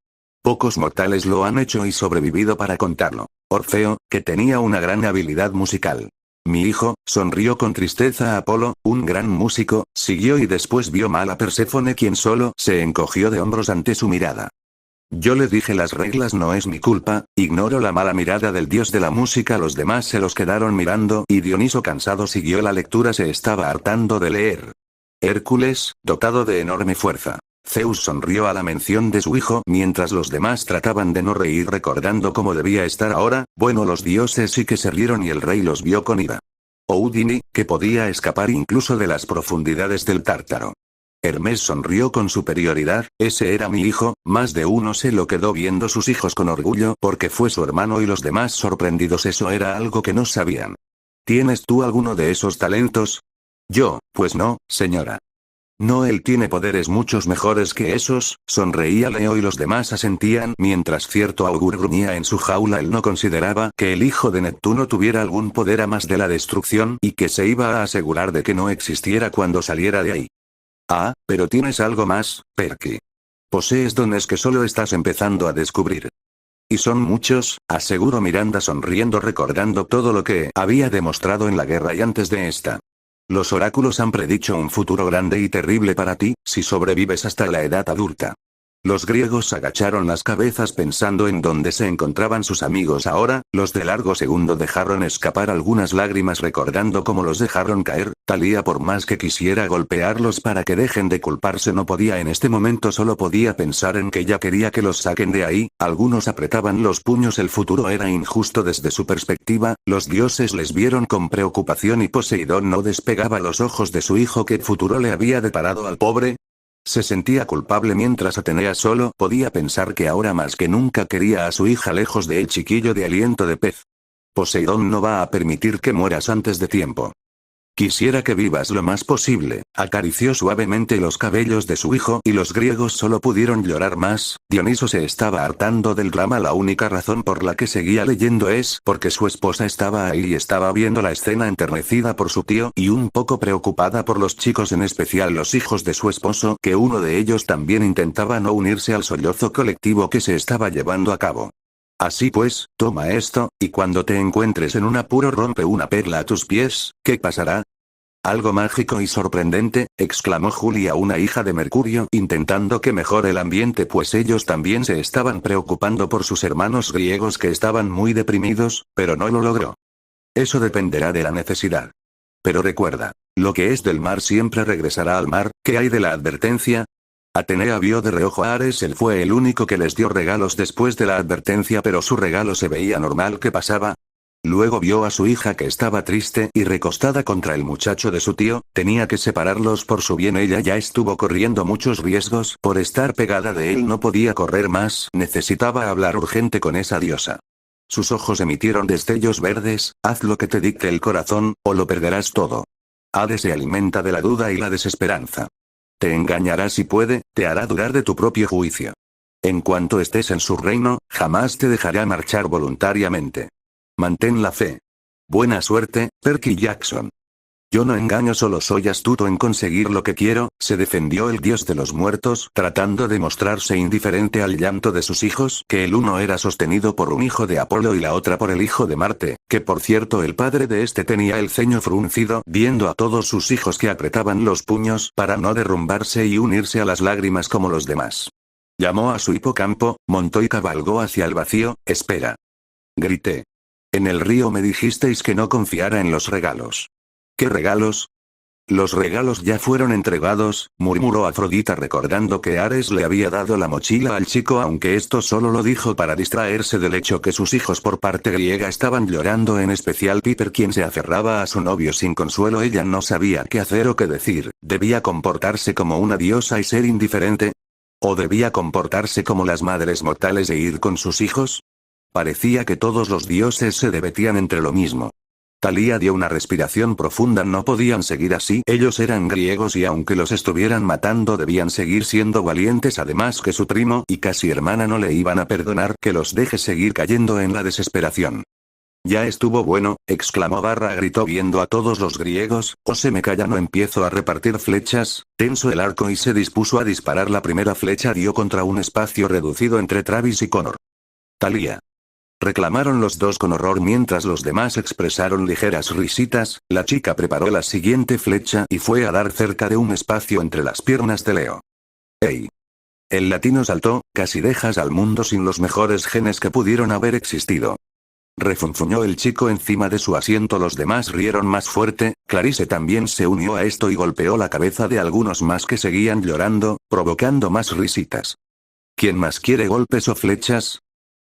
Pocos mortales lo han hecho y sobrevivido para contarlo. Orfeo, que tenía una gran habilidad musical. Mi hijo, sonrió con tristeza a Apolo, un gran músico, siguió y después vio mal a Perséfone, quien solo se encogió de hombros ante su mirada. Yo le dije las reglas, no es mi culpa, ignoro la mala mirada del dios de la música. Los demás se los quedaron mirando y Dioniso cansado siguió la lectura, se estaba hartando de leer. Hércules, dotado de enorme fuerza. Zeus sonrió a la mención de su hijo mientras los demás trataban de no reír recordando cómo debía estar ahora. Bueno, los dioses sí que se rieron y el rey los vio con ira. Houdini, que podía escapar incluso de las profundidades del Tártaro. Hermes sonrió con superioridad, ese era mi hijo. Más de uno se lo quedó viendo sus hijos con orgullo porque fue su hermano y los demás sorprendidos, eso era algo que no sabían. ¿Tienes tú alguno de esos talentos? Yo, pues no, señora. No, él tiene poderes muchos mejores que esos, sonreía Leo y los demás asentían mientras cierto augur gruñía en su jaula. Él no consideraba que el hijo de Neptuno tuviera algún poder a más de la destrucción y que se iba a asegurar de que no existiera cuando saliera de ahí. Ah, pero tienes algo más, Perky. Posees dones que solo estás empezando a descubrir. Y son muchos, aseguró Miranda sonriendo recordando todo lo que había demostrado en la guerra y antes de esta. Los oráculos han predicho un futuro grande y terrible para ti, si sobrevives hasta la edad adulta. Los griegos agacharon las cabezas pensando en dónde se encontraban sus amigos ahora. Los de largo segundo dejaron escapar algunas lágrimas recordando cómo los dejaron caer. Talía, por más que quisiera golpearlos para que dejen de culparse, no podía en este momento, solo podía pensar en que ya quería que los saquen de ahí. Algunos apretaban los puños, el futuro era injusto desde su perspectiva. Los dioses les vieron con preocupación y Poseidón no despegaba los ojos de su hijo. ¿Qué futuro le había deparado al pobre? Se sentía culpable mientras Atenea solo podía pensar que ahora más que nunca quería a su hija lejos de él. Chiquillo de aliento de pez. Poseidón no va a permitir que mueras antes de tiempo. Quisiera que vivas lo más posible. Acarició suavemente los cabellos de su hijo y los griegos solo pudieron llorar más. Dioniso se estaba hartando del drama. La única razón por la que seguía leyendo es porque su esposa estaba ahí y estaba viendo la escena, enternecida por su tío y un poco preocupada por los chicos, en especial los hijos de su esposo, que uno de ellos también intentaba no unirse al sollozo colectivo que se estaba llevando a cabo. Así pues, toma esto, y cuando te encuentres en un apuro rompe una perla a tus pies. ¿Qué pasará? Algo mágico y sorprendente, exclamó Julia, una hija de Mercurio, intentando que mejore el ambiente, pues ellos también se estaban preocupando por sus hermanos griegos que estaban muy deprimidos, pero no lo logró. Eso dependerá de la necesidad. Pero recuerda, lo que es del mar siempre regresará al mar. ¿Qué hay de la advertencia? Atenea vio de reojo a Ares. Él fue el único que les dio regalos después de la advertencia, pero su regalo se veía normal. ¿Qué pasaba? Luego vio a su hija que estaba triste y recostada contra el muchacho de su tío. Tenía que separarlos por su bien. Ella ya estuvo corriendo muchos riesgos por estar pegada de él. No podía correr más. Necesitaba hablar urgente con esa diosa. Sus ojos emitieron destellos verdes. Haz lo que te dicte el corazón, o lo perderás todo. Hades se alimenta de la duda y la desesperanza. Te engañará si puede, te hará dudar de tu propio juicio. En cuanto estés en su reino, jamás te dejará marchar voluntariamente. Mantén la fe. Buena suerte, Perky Jackson. Yo no engaño, solo soy astuto en conseguir lo que quiero, se defendió el dios de los muertos, tratando de mostrarse indiferente al llanto de sus hijos, que el uno era sostenido por un hijo de Apolo y la otra por el hijo de Marte, que por cierto el padre de este tenía el ceño fruncido, viendo a todos sus hijos que apretaban los puños para no derrumbarse y unirse a las lágrimas como los demás. Llamó a su hipocampo, montó y cabalgó hacia el vacío. Espera. Grité. En el río me dijisteis que no confiara en los regalos. ¿Qué regalos? Los regalos ya fueron entregados, murmuró Afrodita recordando que Ares le había dado la mochila al chico, aunque esto solo lo dijo para distraerse del hecho que sus hijos por parte griega estaban llorando, en especial Piper, quien se aferraba a su novio sin consuelo. Ella no sabía qué hacer o qué decir. ¿Debía comportarse como una diosa y ser indiferente? ¿O debía comportarse como las madres mortales e ir con sus hijos? Parecía que todos los dioses se debatían entre lo mismo. Thalía dio una respiración profunda. No podían seguir así. Ellos eran griegos y aunque los estuvieran matando debían seguir siendo valientes, además que su primo y casi hermana no le iban a perdonar que los deje seguir cayendo en la desesperación. Ya estuvo bueno, exclamó Barra, gritó viendo a todos los griegos, o se me calla, no empiezo a repartir flechas. Tensó el arco y se dispuso a disparar. La primera flecha dio contra un espacio reducido entre Travis y Connor. Thalía. Reclamaron los dos con horror mientras los demás expresaron ligeras risitas. La chica preparó la siguiente flecha y fue a dar cerca de un espacio entre las piernas de Leo. ¡Ey! El latino saltó, casi dejas al mundo sin los mejores genes que pudieron haber existido. Refunfuñó el chico encima de su asiento. Los demás rieron más fuerte. Clarice también se unió a esto y golpeó la cabeza de algunos más que seguían llorando, provocando más risitas. ¿Quién más quiere golpes o flechas?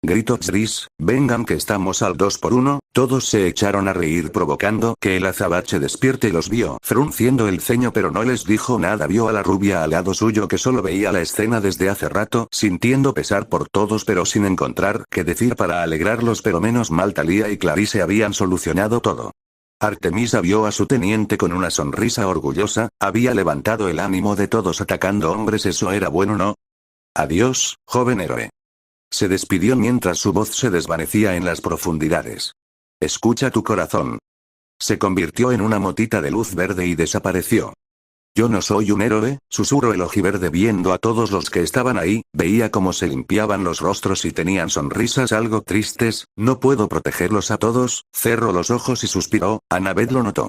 Gritó Chris, vengan que estamos al 2 por 1, todos se echaron a reír provocando que el azabache despierte y los vio frunciendo el ceño, pero no les dijo nada. Vio a la rubia al lado suyo que solo veía la escena desde hace rato, sintiendo pesar por todos pero sin encontrar qué decir para alegrarlos, pero menos mal Thalía y Clarice habían solucionado todo. Artemisa vio a su teniente con una sonrisa orgullosa, había levantado el ánimo de todos atacando hombres. Eso era bueno, ¿no? Adiós, joven héroe. Se despidió mientras su voz se desvanecía en las profundidades. Escucha tu corazón. Se convirtió en una motita de luz verde y desapareció. Yo no soy un héroe, susurró el ojiverde viendo a todos los que estaban ahí, veía cómo se limpiaban los rostros y tenían sonrisas algo tristes. No puedo protegerlos a todos. Cerró los ojos y suspiró. Annabeth lo notó.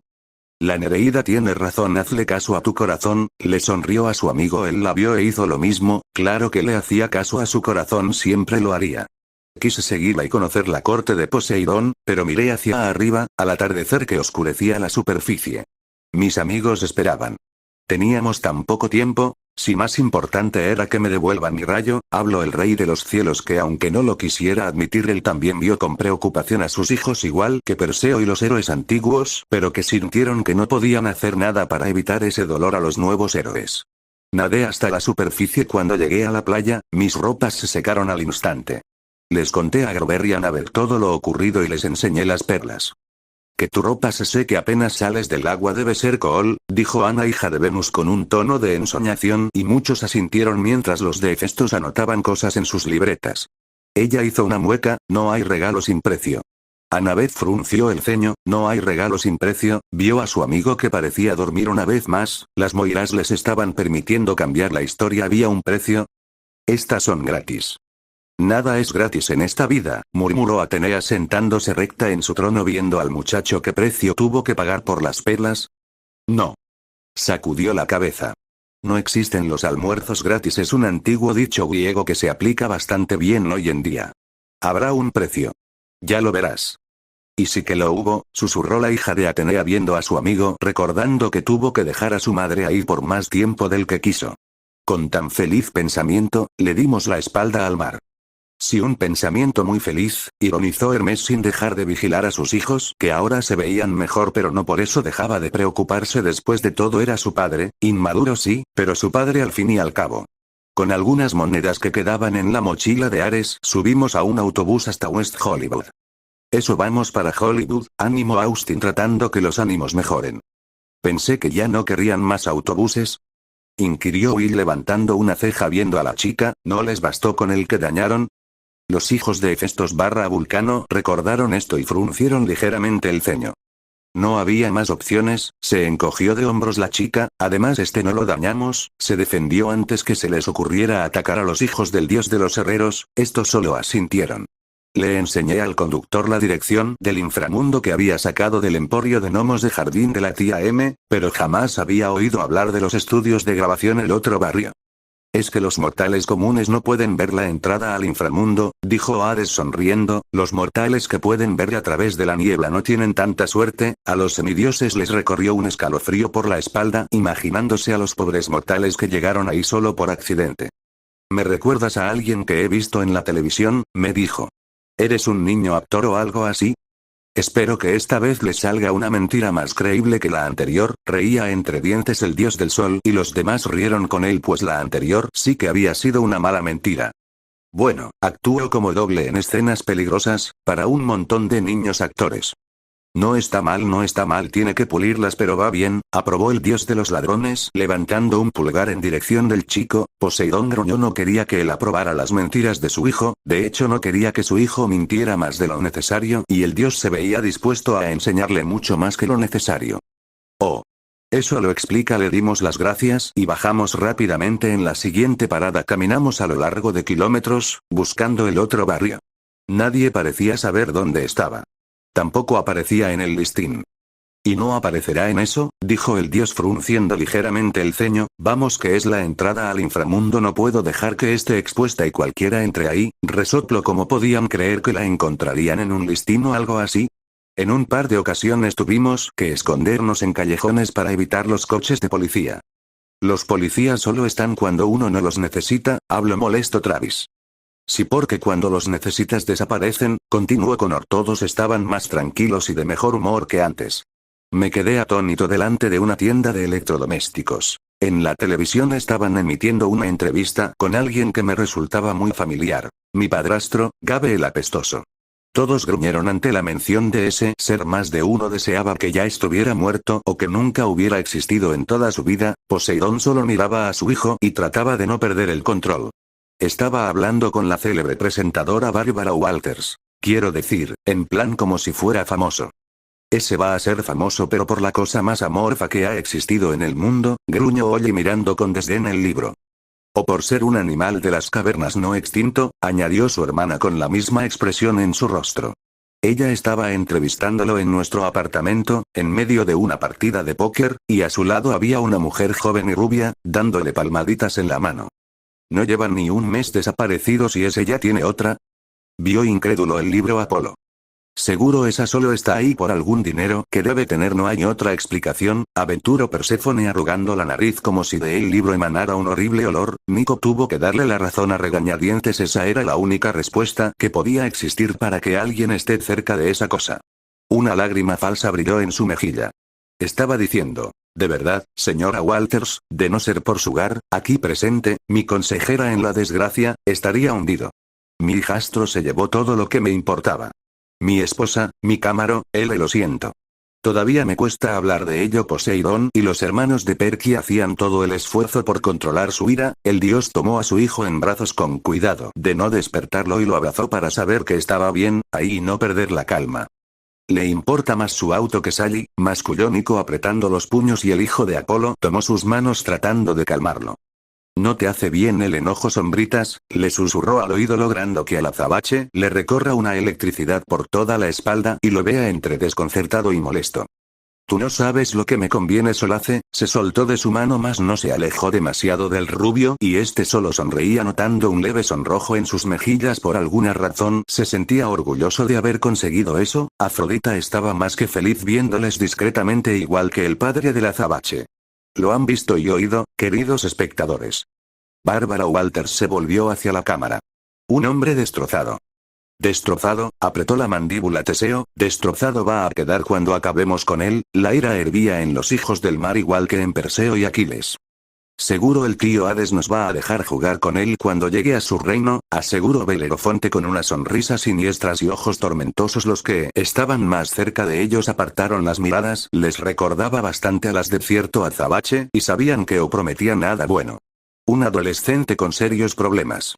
La Nereida tiene razón, hazle caso a tu corazón, le sonrió a su amigo. Él la vio e hizo lo mismo, claro que le hacía caso a su corazón, siempre lo haría. Quise seguirla y conocer la corte de Poseidón, pero miré hacia arriba, al atardecer que oscurecía la superficie. Mis amigos esperaban. Teníamos tan poco tiempo. Si más importante era que me devuelvan mi rayo, habló el rey de los cielos, que aunque no lo quisiera admitir él también vio con preocupación a sus hijos igual que Perseo y los héroes antiguos, pero que sintieron que no podían hacer nada para evitar ese dolor a los nuevos héroes. Nadé hasta la superficie. Cuando llegué a la playa, mis ropas se secaron al instante. Les conté a Grover y a Annabeth todo lo ocurrido y les enseñé las perlas. Que tu ropa se seque apenas sales del agua debe ser Cool, dijo Ana, hija de Venus, con un tono de ensoñación, y muchos asintieron mientras los de Hefestos anotaban cosas en sus libretas. Ella hizo una mueca. No hay regalo sin precio. Annabeth frunció el ceño. No hay regalo sin precio. Vio a su amigo que parecía dormir una vez más. Las moiras les estaban permitiendo cambiar la historia. ¿Había un precio? Estas son gratis. Nada es gratis en esta vida, murmuró Atenea sentándose recta en su trono viendo al muchacho. ¿Qué precio tuvo que pagar por las perlas? No. Sacudió la cabeza. No existen los almuerzos gratis, es un antiguo dicho griego que se aplica bastante bien hoy en día. Habrá un precio. Ya lo verás. Y sí que lo hubo, susurró la hija de Atenea viendo a su amigo, recordando que tuvo que dejar a su madre ahí por más tiempo del que quiso. Con tan feliz pensamiento, le dimos la espalda al mar. Sí, un pensamiento muy feliz, ironizó Hermes sin dejar de vigilar a sus hijos, que ahora se veían mejor, pero no por eso dejaba de preocuparse. Después de todo era su padre, inmaduro sí, pero su padre al fin y al cabo. Con algunas monedas que quedaban en la mochila de Ares, subimos a un autobús hasta West Hollywood. Eso, vamos para Hollywood, ánimo Austin tratando que los ánimos mejoren. Pensé que ya no querrían más autobuses. inquirió Will levantando una ceja viendo a la chica, ¿no les bastó con el que dañaron? Los hijos de Hefestos / Vulcano recordaron esto y fruncieron ligeramente el ceño. No había más opciones, se encogió de hombros la chica, además no lo dañamos, se defendió antes que se les ocurriera atacar a los hijos del dios de los herreros, estos solo asintieron. Le enseñé al conductor la dirección del inframundo que había sacado del emporio de gnomos de jardín de la tía M, pero jamás había oído hablar de los estudios de grabación en el otro barrio. Es que los mortales comunes no pueden ver la entrada al inframundo, dijo Hades sonriendo, los mortales que pueden ver a través de la niebla no tienen tanta suerte, a los semidioses les recorrió un escalofrío por la espalda imaginándose a los pobres mortales que llegaron ahí solo por accidente. ¿Me recuerdas a alguien que he visto en la televisión?, me dijo. ¿Eres un niño actor o algo así? Espero que esta vez le salga una mentira más creíble que la anterior, reía entre dientes el dios del sol y los demás rieron con él pues la anterior sí que había sido una mala mentira. Bueno, actúo como doble en escenas peligrosas, para un montón de niños actores. No está mal, tiene que pulirlas pero va bien, aprobó el dios de los ladrones levantando un pulgar en dirección del chico. Poseidón gruñó, no quería que él aprobara las mentiras de su hijo, de hecho no quería que su hijo mintiera más de lo necesario y el dios se veía dispuesto a enseñarle mucho más que lo necesario. Oh. Eso lo explica, le dimos las gracias y bajamos rápidamente en la siguiente parada. Caminamos a lo largo de kilómetros, buscando el otro barrio. Nadie parecía saber dónde estaba. Tampoco aparecía en el listín. ¿Y no aparecerá en eso?, dijo el dios frunciendo ligeramente el ceño, vamos que es la entrada al inframundo, no puedo dejar que esté expuesta y cualquiera entre ahí, resopló. ¿Cómo podían creer que la encontrarían en un listín o algo así? En un par de ocasiones tuvimos que escondernos en callejones para evitar los coches de policía. Los policías solo están cuando uno no los necesita, habló molesto Travis. Sí, porque cuando los necesitas desaparecen, continuó Connor. Todos estaban más tranquilos y de mejor humor que antes. Me quedé atónito delante de una tienda de electrodomésticos. En la televisión estaban emitiendo una entrevista con alguien que me resultaba muy familiar. Mi padrastro, Gabe el apestoso. Todos gruñeron ante la mención de ese ser. Más de uno deseaba que ya estuviera muerto o que nunca hubiera existido en toda su vida. Poseidón solo miraba a su hijo y trataba de no perder el control. Estaba hablando con la célebre presentadora Barbara Walters. Quiero decir, en plan como si fuera famoso. Ese va a ser famoso pero por la cosa más amorfa que ha existido en el mundo, gruñó Oye mirando con desdén el libro. O por ser un animal de las cavernas no extinto, añadió su hermana con la misma expresión en su rostro. Ella estaba entrevistándolo en nuestro apartamento, en medio de una partida de póker, y a su lado había una mujer joven y rubia, dándole palmaditas en la mano. No llevan ni un mes desaparecidos y ese ya tiene otra. Vio incrédulo el libro Apolo. Seguro esa solo está ahí por algún dinero que debe tener, no hay otra explicación, aventuró Perséfone arrugando la nariz como si de el libro emanara un horrible olor. Nico tuvo que darle la razón a regañadientes, esa era la única respuesta que podía existir para que alguien esté cerca de esa cosa. Una lágrima falsa brilló en su mejilla. Estaba diciendo, de verdad, señora Walters, de no ser por Sugar, aquí presente, mi consejera en la desgracia, estaría hundido. Mi hijastro se llevó todo lo que me importaba. Mi esposa, mi cámaro, lo siento. Todavía me cuesta hablar de ello. Poseidón y los hermanos de Perky hacían todo el esfuerzo por controlar su ira. El dios tomó a su hijo en brazos con cuidado de no despertarlo y lo abrazó para saber que estaba bien, ahí y no perder la calma. Le importa más su auto que Sally, masculló Nico apretando los puños y el hijo de Apolo tomó sus manos tratando de calmarlo. No te hace bien el enojo, sombritas, le susurró al oído logrando que al azabache le recorra una electricidad por toda la espalda y lo vea entre desconcertado y molesto. Tú no sabes lo que me conviene, Solace, se soltó de su mano mas no se alejó demasiado del rubio y este solo sonreía notando un leve sonrojo en sus mejillas por alguna razón, se sentía orgulloso de haber conseguido eso. Afrodita estaba más que feliz viéndoles discretamente igual que el padre del azabache. Lo han visto y oído, queridos espectadores. Barbara Walters se volvió hacia la cámara. Un hombre destrozado. Destrozado, apretó la mandíbula Teseo, destrozado va a quedar cuando acabemos con él. La ira hervía en los hijos del mar igual que en Perseo y Aquiles. Seguro el tío Hades nos va a dejar jugar con él cuando llegue a su reino, aseguró Belerofonte con una sonrisa siniestra y ojos tormentosos. Los que estaban más cerca de ellos apartaron las miradas, les recordaba bastante a las de cierto azabache, y sabían que o prometía nada bueno. Un adolescente con serios problemas.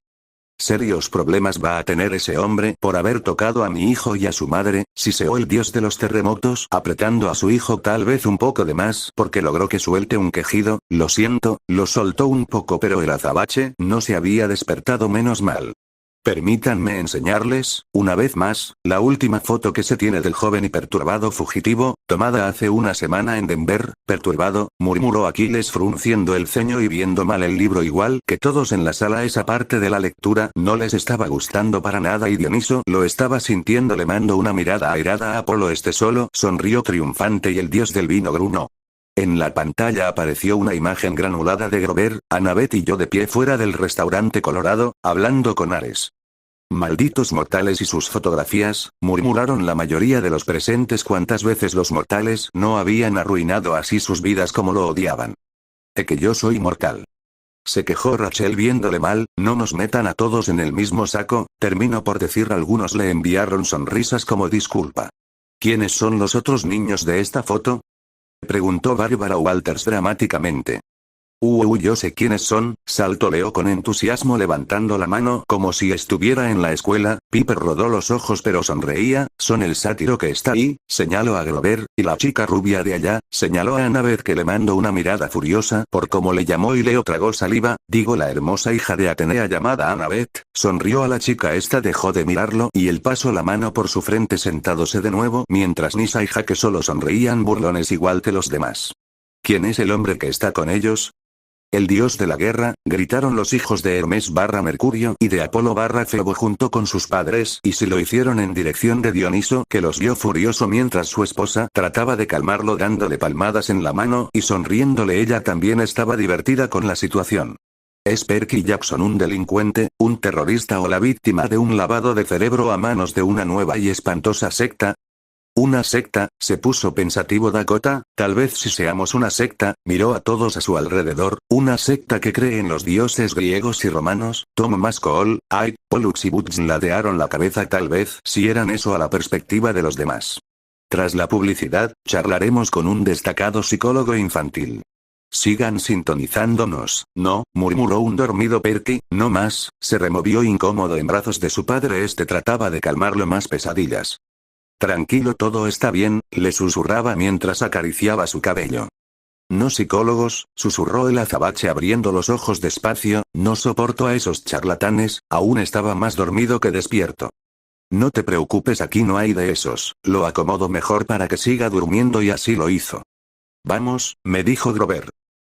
Serios problemas va a tener ese hombre por haber tocado a mi hijo y a su madre, siseó el dios de los terremotos, apretando a su hijo tal vez un poco de más porque logró que suelte un quejido. Lo siento, lo soltó un poco, pero el azabache no se había despertado, menos mal. Permítanme enseñarles, una vez más, la última foto que se tiene del joven y perturbado fugitivo, tomada hace una semana en Denver. Perturbado, murmuró Aquiles frunciendo el ceño y viendo mal el libro. Igual que todos en la sala, esa parte de la lectura no les estaba gustando para nada y Dioniso lo estaba sintiendo. Le mandó una mirada airada a Apolo. Este solo sonrió triunfante y el dios del vino grunó. En la pantalla apareció una imagen granulada de Grover, Annabeth y yo de pie fuera del restaurante colorado, hablando con Ares. Malditos mortales y sus fotografías, murmuraron la mayoría de los presentes. Cuántas veces los mortales no habían arruinado así sus vidas como lo odiaban. Que yo soy mortal. Se quejó Rachel viéndole mal. No nos metan a todos en el mismo saco, terminó por decir. Algunos le enviaron sonrisas como disculpa. ¿Quiénes son los otros niños de esta foto?, preguntó Barbara Walters dramáticamente. Yo sé quiénes son, saltó Leo con entusiasmo levantando la mano como si estuviera en la escuela. Piper rodó los ojos pero sonreía. Son el sátiro que está ahí, señaló a Grover, y la chica rubia de allá, señaló a Annabeth que le mandó una mirada furiosa por cómo le llamó y Leo tragó saliva. Digo, la hermosa hija de Atenea llamada Annabeth, sonrió a la chica. Esta dejó de mirarlo y él pasó la mano por su frente sentándose de nuevo mientras Nisa y Jaque solo sonreían burlones igual que los demás. ¿Quién es el hombre que está con ellos? El dios de la guerra, gritaron los hijos de Hermes / Mercurio y de Apolo / Febo junto con sus padres, y si lo hicieron en dirección de Dioniso, que los vio furioso mientras su esposa trataba de calmarlo dándole palmadas en la mano y sonriéndole. Ella también estaba divertida con la situación. ¿Es Perky Jackson un delincuente, un terrorista o la víctima de un lavado de cerebro a manos de una nueva y espantosa secta? ¿Una secta?, se puso pensativo Dakota. Tal vez si seamos una secta, miró a todos a su alrededor. ¿Una secta que cree en los dioses griegos y romanos? Tom Mascol, Ike, Pollux y Butch ladearon la cabeza. Tal vez si eran eso a la perspectiva de los demás. Tras la publicidad, charlaremos con un destacado psicólogo infantil. Sigan sintonizándonos. No, murmuró un dormido Perky, no más. Se removió incómodo en brazos de su padre. Este trataba de calmarlo. Más pesadillas. Tranquilo, todo está bien, le susurraba mientras acariciaba su cabello. No psicólogos, susurró el azabache abriendo los ojos despacio. No soporto a esos charlatanes. Aún estaba más dormido que despierto. No te preocupes, aquí no hay de esos. Lo acomodo mejor para que siga durmiendo y así lo hizo. Vamos, me dijo Grover.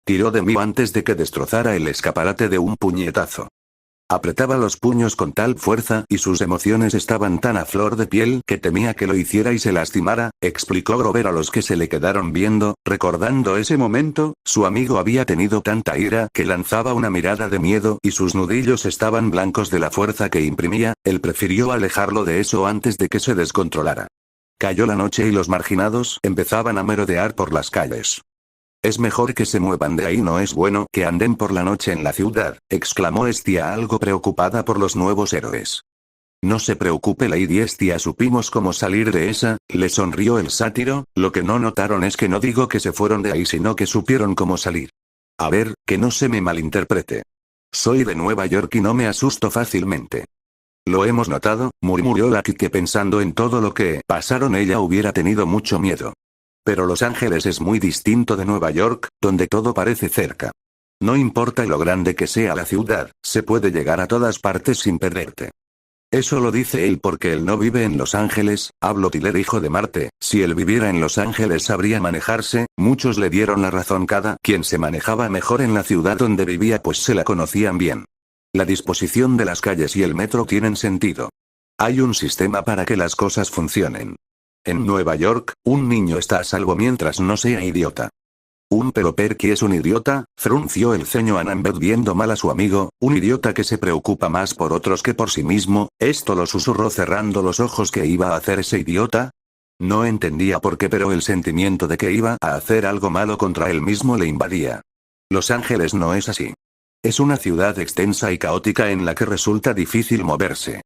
Tiró de mí antes de que destrozara el escaparate de un puñetazo. Apretaba los puños con tal fuerza y sus emociones estaban tan a flor de piel que temía que lo hiciera y se lastimara, explicó Grover a los que se le quedaron viendo. Recordando ese momento, su amigo había tenido tanta ira que lanzaba una mirada de miedo y sus nudillos estaban blancos de la fuerza que imprimía. Él prefirió alejarlo de eso antes de que se descontrolara. Cayó la noche y los marginados empezaban a merodear por las calles. Es mejor que se muevan de ahí, no es bueno que anden por la noche en la ciudad, exclamó Estia algo preocupada por los nuevos héroes. No se preocupe Lady Estia, supimos cómo salir de esa, le sonrió el sátiro. Lo que no notaron es que no digo que se fueron de ahí sino que supieron cómo salir. A ver, que no se me malinterprete. Soy de Nueva York y no me asusto fácilmente. Lo hemos notado, murmuró Lucky, que pensando en todo lo que pasaron ella hubiera tenido mucho miedo. Pero Los Ángeles es muy distinto de Nueva York, donde todo parece cerca. No importa lo grande que sea la ciudad, se puede llegar a todas partes sin perderte. Eso lo dice él porque él no vive en Los Ángeles, habló Tyler, hijo de Marte. Si él viviera en Los Ángeles sabría manejarse. Muchos le dieron la razón, cada quien se manejaba mejor en la ciudad donde vivía pues se la conocían bien. La disposición de las calles y el metro tienen sentido. Hay un sistema para que las cosas funcionen. En Nueva York, un niño está a salvo mientras no sea idiota. Pero Perky es un idiota, frunció el ceño Annabeth viendo mal a su amigo, un idiota que se preocupa más por otros que por sí mismo. Esto lo susurró cerrando los ojos. ¿Qué iba a hacer ese idiota? No entendía por qué, pero el sentimiento de que iba a hacer algo malo contra él mismo le invadía. Los Ángeles no es así. Es una ciudad extensa y caótica en la que resulta difícil moverse.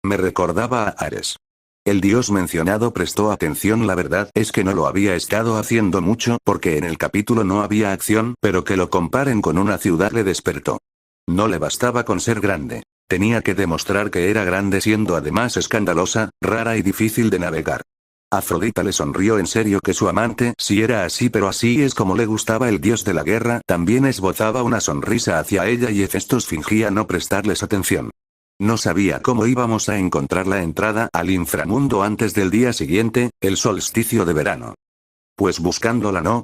Me recordaba a Ares. El dios mencionado prestó atención. La verdad es que no lo había estado haciendo mucho porque en el capítulo no había acción, pero que lo comparen con una ciudad le despertó. No le bastaba con ser grande. Tenía que demostrar que era grande siendo además escandalosa, rara y difícil de navegar. Afrodita le sonrió en serio que su amante, si era así pero así es como le gustaba el dios de la guerra, también esbozaba una sonrisa hacia ella y Hefestos fingía no prestarles atención. No sabía cómo íbamos a encontrar la entrada al inframundo antes del día siguiente, el solsticio de verano. Pues buscándola no.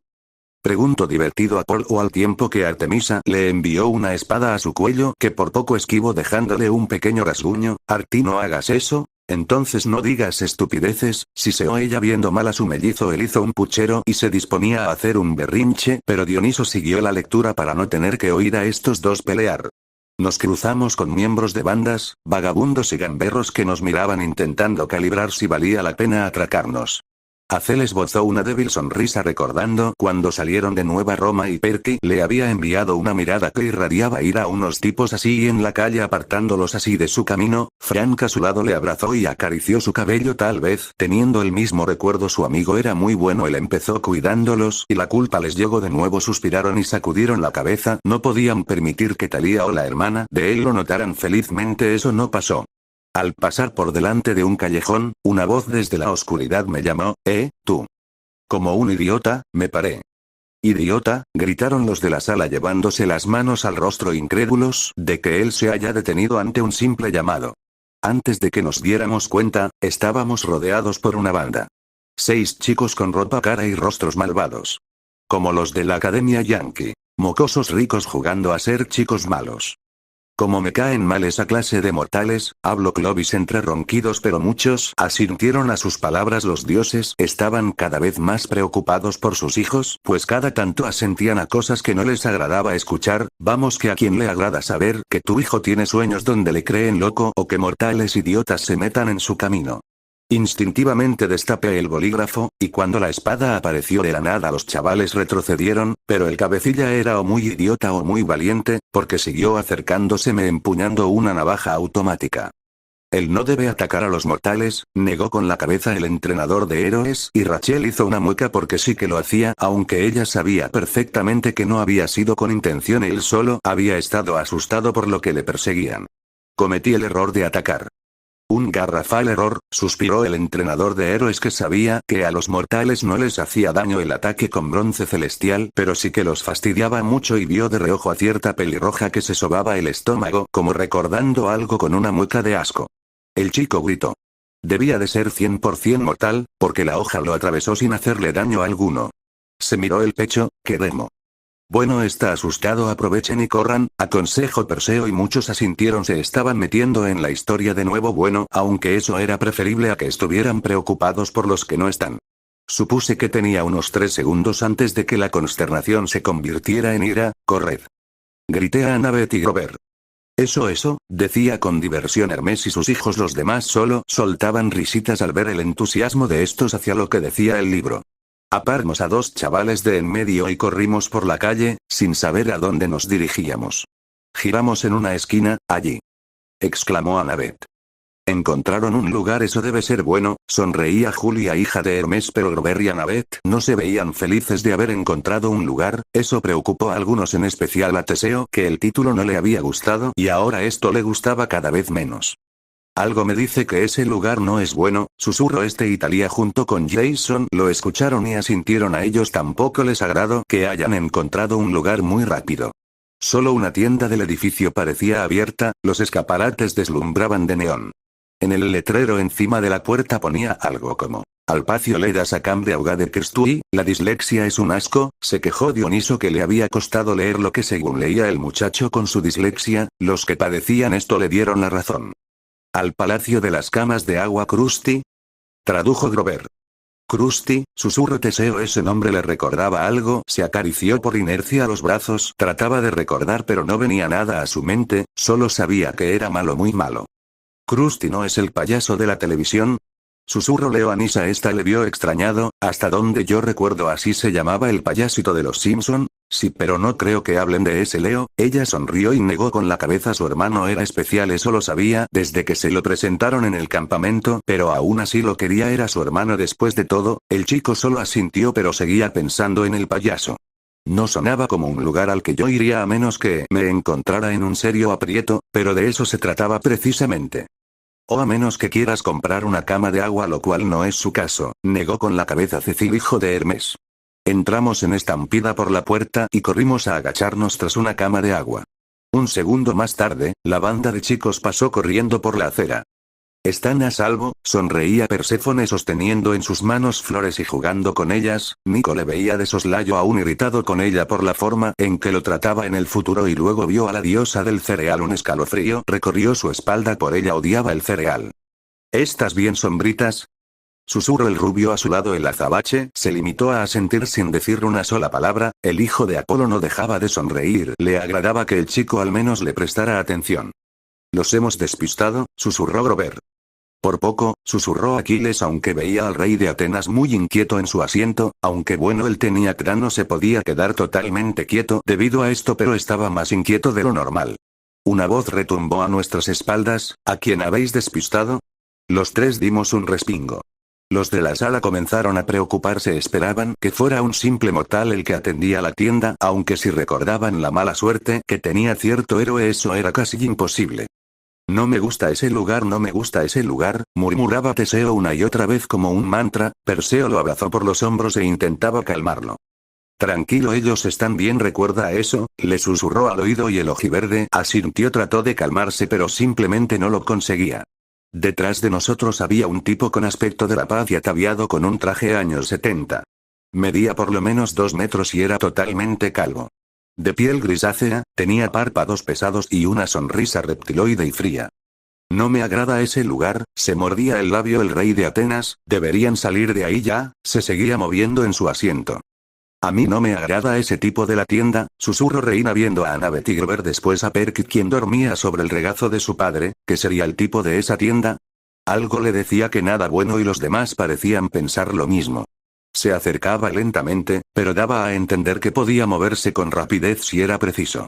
Preguntó divertido Apolo al tiempo que Artemisa le envió una espada a su cuello que por poco esquivó dejándole un pequeño rasguño. Arti, no hagas eso. Entonces no digas estupideces, siseó ella viendo mal a su mellizo. Él hizo un puchero y se disponía a hacer un berrinche, pero Dioniso siguió la lectura para no tener que oír a estos dos pelear. Nos cruzamos con miembros de bandas, vagabundos y gamberros que nos miraban intentando calibrar si valía la pena atracarnos. Acel esbozó una débil sonrisa recordando cuando salieron de Nueva Roma y Perky le había enviado una mirada que irradiaba ira a unos tipos así y en la calle apartándolos así de su camino. Frank a su lado le abrazó y acarició su cabello. Tal vez, teniendo el mismo recuerdo, su amigo era muy bueno. Él empezó cuidándolos y la culpa les llegó de nuevo. Suspiraron y sacudieron la cabeza. No podían permitir que Thalía o la hermana de él lo notaran. Felizmente eso no pasó. Al pasar por delante de un callejón, una voz desde la oscuridad me llamó, tú. Como un idiota, me paré. Idiota, gritaron los de la sala llevándose las manos al rostro incrédulos de que él se haya detenido ante un simple llamado. Antes de que nos diéramos cuenta, estábamos rodeados por una banda. 6 chicos con ropa cara y rostros malvados. Como los de la Academia Yankee. Mocosos ricos jugando a ser chicos malos. Como me caen mal esa clase de mortales, habló Clovis entre ronquidos, pero muchos asintieron a sus palabras. Los dioses estaban cada vez más preocupados por sus hijos, pues cada tanto asentían a cosas que no les agradaba escuchar. Vamos, que a quien le agrada saber que tu hijo tiene sueños donde le creen loco o que mortales idiotas se metan en su camino. Instintivamente destapé el bolígrafo, y cuando la espada apareció de la nada los chavales retrocedieron, pero el cabecilla era o muy idiota o muy valiente, porque siguió acercándoseme empuñando una navaja automática. Él no debe atacar a los mortales, negó con la cabeza el entrenador de héroes, y Rachel hizo una mueca porque sí que lo hacía, aunque ella sabía perfectamente que no había sido con intención. Él solo había estado asustado por lo que le perseguían. Cometí el error de atacar. Un garrafal error, suspiró el entrenador de héroes, que sabía que a los mortales no les hacía daño el ataque con bronce celestial, pero sí que los fastidiaba mucho, y vio de reojo a cierta pelirroja que se sobaba el estómago, como recordando algo con una mueca de asco. El chico gritó. Debía de ser 100% mortal, porque la hoja lo atravesó sin hacerle daño alguno. Se miró el pecho, que demo. Bueno, está asustado, aprovechen y corran, aconsejó Perseo, y muchos asintieron. Se estaban metiendo en la historia de nuevo. Bueno, aunque eso era preferible a que estuvieran preocupados por los que no están. Supuse que tenía unos 3 segundos antes de que la consternación se convirtiera en ira. Corred. Grité a Annabeth y Grover. Eso, decía con diversión Hermes y sus hijos. Los demás solo soltaban risitas al ver el entusiasmo de estos hacia lo que decía el libro. Aparamos a 2 chavales de en medio y corrimos por la calle, sin saber a dónde nos dirigíamos. Giramos en una esquina, allí. Exclamó Annabeth. Encontraron un lugar, eso debe ser bueno, sonreía Julia, hija de Hermes, pero Grover y Annabeth no se veían felices de haber encontrado un lugar. Eso preocupó a algunos, en especial a Teseo, que el título no le había gustado y ahora esto le gustaba cada vez menos. Algo me dice que ese lugar no es bueno, susurró y Thalía junto con Jason lo escucharon y asintieron. A ellos tampoco les agradó que hayan encontrado un lugar muy rápido. Solo una tienda del edificio parecía abierta, los escaparates deslumbraban de neón. En el letrero encima de la puerta ponía algo como: Alpacio le das a cambio auga de Kirstui. La dislexia es un asco, se quejó Dioniso, que le había costado leer lo que según leía el muchacho con su dislexia. Los que padecían esto le dieron la razón. Al Palacio de las Camas de Agua, Krusty, tradujo Grover. Krusty, susurró Teseo, ese nombre le recordaba algo. Se acarició por inercia los brazos, trataba de recordar pero no venía nada a su mente, solo sabía que era malo, muy malo. Krusty no es el payaso de la televisión. Susurró Leo a Nisa. Esta le vio extrañado. Hasta donde yo recuerdo así se llamaba el payasito de los Simpson. Sí, pero no creo que hablen de ese Leo. Ella sonrió y negó con la cabeza. Su hermano era especial, eso lo sabía desde que se lo presentaron en el campamento, pero aún así lo quería, era su hermano. Después de todo, el chico solo asintió pero seguía pensando en el payaso. No sonaba como un lugar al que yo iría a menos que me encontrara en un serio aprieto, pero de eso se trataba precisamente. O a menos que quieras comprar una cama de agua, lo cual no es su caso, negó con la cabeza Cecil, hijo de Hermes. Entramos en estampida por la puerta y corrimos a agacharnos tras una cama de agua. Un segundo más tarde, la banda de chicos pasó corriendo por la acera. ¿Están a salvo?, sonreía Perséfone sosteniendo en sus manos flores y jugando con ellas. Nico le veía de soslayo, aún irritado con ella por la forma en que lo trataba en el futuro, y luego vio a la diosa del cereal. Un escalofrío recorrió su espalda, por ella odiaba el cereal. ¿Estás bien, sombritas?, susurró el rubio a su lado. El azabache se limitó a asentir sin decir una sola palabra. El hijo de Apolo no dejaba de sonreír, le agradaba que el chico al menos le prestara atención. Los hemos despistado, susurró Grover. Por poco, susurró Aquiles, aunque veía al rey de Atenas muy inquieto en su asiento. Aunque bueno, él tenía cra, no se podía quedar totalmente quieto debido a esto, pero estaba más inquieto de lo normal. Una voz retumbó a nuestras espaldas: ¿a quién habéis despistado? Los tres dimos un respingo. Los de la sala comenzaron a preocuparse, esperaban que fuera un simple mortal el que atendía la tienda, aunque si recordaban la mala suerte que tenía cierto héroe, eso era casi imposible. No me gusta ese lugar, no me gusta ese lugar, murmuraba Teseo una y otra vez como un mantra. Perseo lo abrazó por los hombros e intentaba calmarlo. Tranquilo, ellos están bien, recuerda eso, le susurró al oído, y el ojiverde asintió. Trató de calmarse pero simplemente no lo conseguía. Detrás de nosotros había un tipo con aspecto de la paz y ataviado con un traje años 70. Medía por lo menos 2 metros y era totalmente calvo. De piel grisácea, tenía párpados pesados y una sonrisa reptiloide y fría. No me agrada ese lugar, se mordía el labio el rey de Atenas. Deberían salir de ahí ya. Se seguía moviendo en su asiento. A mí no me agrada ese tipo de la tienda, susurró Reina viendo a Annabeth y Grover, después a Perky, quien dormía sobre el regazo de su padre. ¿Qué sería el tipo de esa tienda? Algo le decía que nada bueno, y los demás parecían pensar lo mismo. Se acercaba lentamente, pero daba a entender que podía moverse con rapidez si era preciso.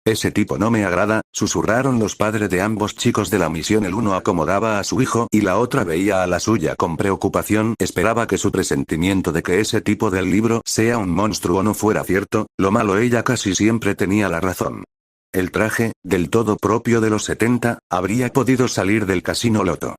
Ese tipo no me agrada, susurraron los padres de ambos chicos de la misión. El uno acomodaba a su hijo y la otra veía a la suya con preocupación. Esperaba que su presentimiento de que ese tipo del libro sea un monstruo no fuera cierto. Lo malo, ella casi siempre tenía la razón. El traje, del todo propio de los 70, habría podido salir del casino Loto.